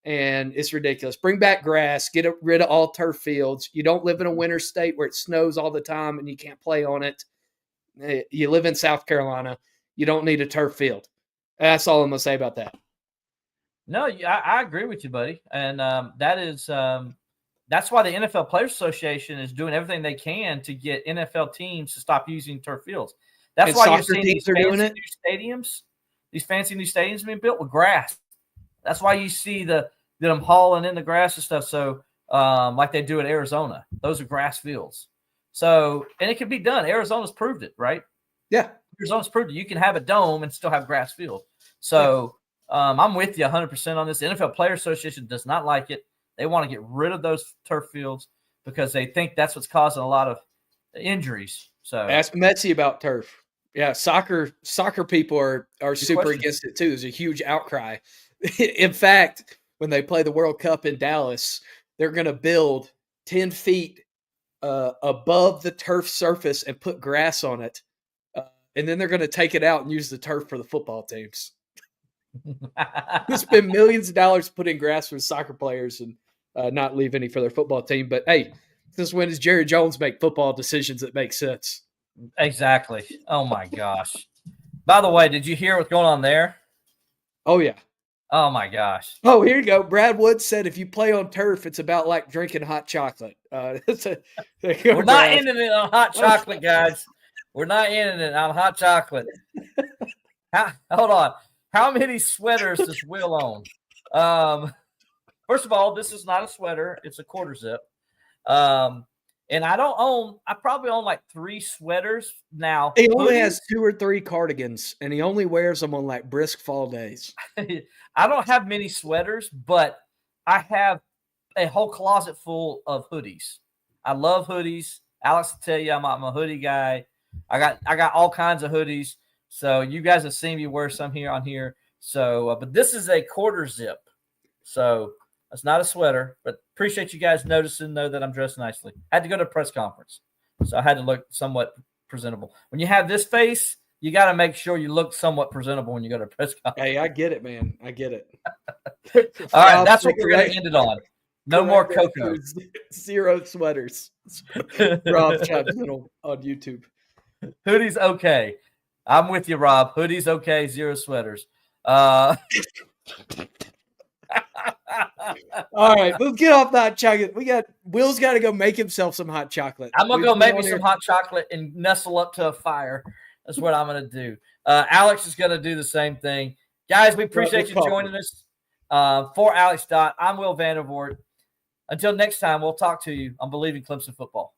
And it's ridiculous. Bring back grass. Get rid of all turf fields. You don't live in a winter state where it snows all the time and you can't play on it. You live in South Carolina. You don't need a turf field. That's all I'm going to say about that. No, I agree with you, buddy. And that's why the NFL Players Association is doing everything they can to get NFL teams to stop using turf fields. That's why you're seeing these fancy new stadiums being built with grass. That's why you see them hauling in the grass and stuff. So like they do at Arizona, those are grass fields. So, and it can be done. Arizona's proved it, right? Yeah. Arizona's proved it. You can have a dome and still have grass field. So I'm with you 100% on this. The NFL Players Association does not like it. They want to get rid of those turf fields because they think that's what's causing a lot of injuries. So ask Metzi about turf. Yeah, soccer people are super against it too. There's a huge outcry. In fact, when they play the World Cup in Dallas, they're going to build 10 feet above the turf surface and put grass on it. And then they're going to take it out and use the turf for the football teams. They spend millions of dollars putting grass for soccer players and not leave any for their football team. But, hey, since when does Jerry Jones make football decisions that make sense? Exactly. Oh, my gosh. By the way, did you hear what's going on there? Oh, yeah. Oh, my gosh. Oh, here you go. Brad Wood said if you play on turf, it's about like drinking hot chocolate. We're not ending it on hot chocolate, guys. We're not ending it on hot chocolate. Hold on. How many sweaters does Will own? First of all, this is not a sweater. It's a quarter zip. And I probably own like 3 sweaters now. He only has 2 or 3 cardigans, and he only wears them on like brisk fall days. I don't have many sweaters, but I have a whole closet full of hoodies. I love hoodies. Alex will tell you I'm a hoodie guy. I got all kinds of hoodies. So you guys have seen me wear some here on here. So, but this is a quarter zip. So it's not a sweater, but appreciate you guys noticing, though, that I'm dressed nicely. I had to go to a press conference, so I had to look somewhat presentable. When you have this face, you got to make sure you look somewhat presentable when you go to a press conference. Hey, I get it, man. I get it. All right, that's what we're going to end it on. No more cocoa. 0 sweaters. Rob chimes in on YouTube. Hoodies okay. I'm with you, Rob. Hoodies okay. 0 sweaters. All right, let's get off the hot chocolate. Will's got to go make himself some hot chocolate. I'm gonna go make me some hot chocolate and nestle up to a fire. That's what I'm gonna do. Alex is gonna do the same thing. Guys, we appreciate you joining us. For Alex Dodd, I'm Will Vandervort. Until next time, we'll talk to you on Believing Clemson Football.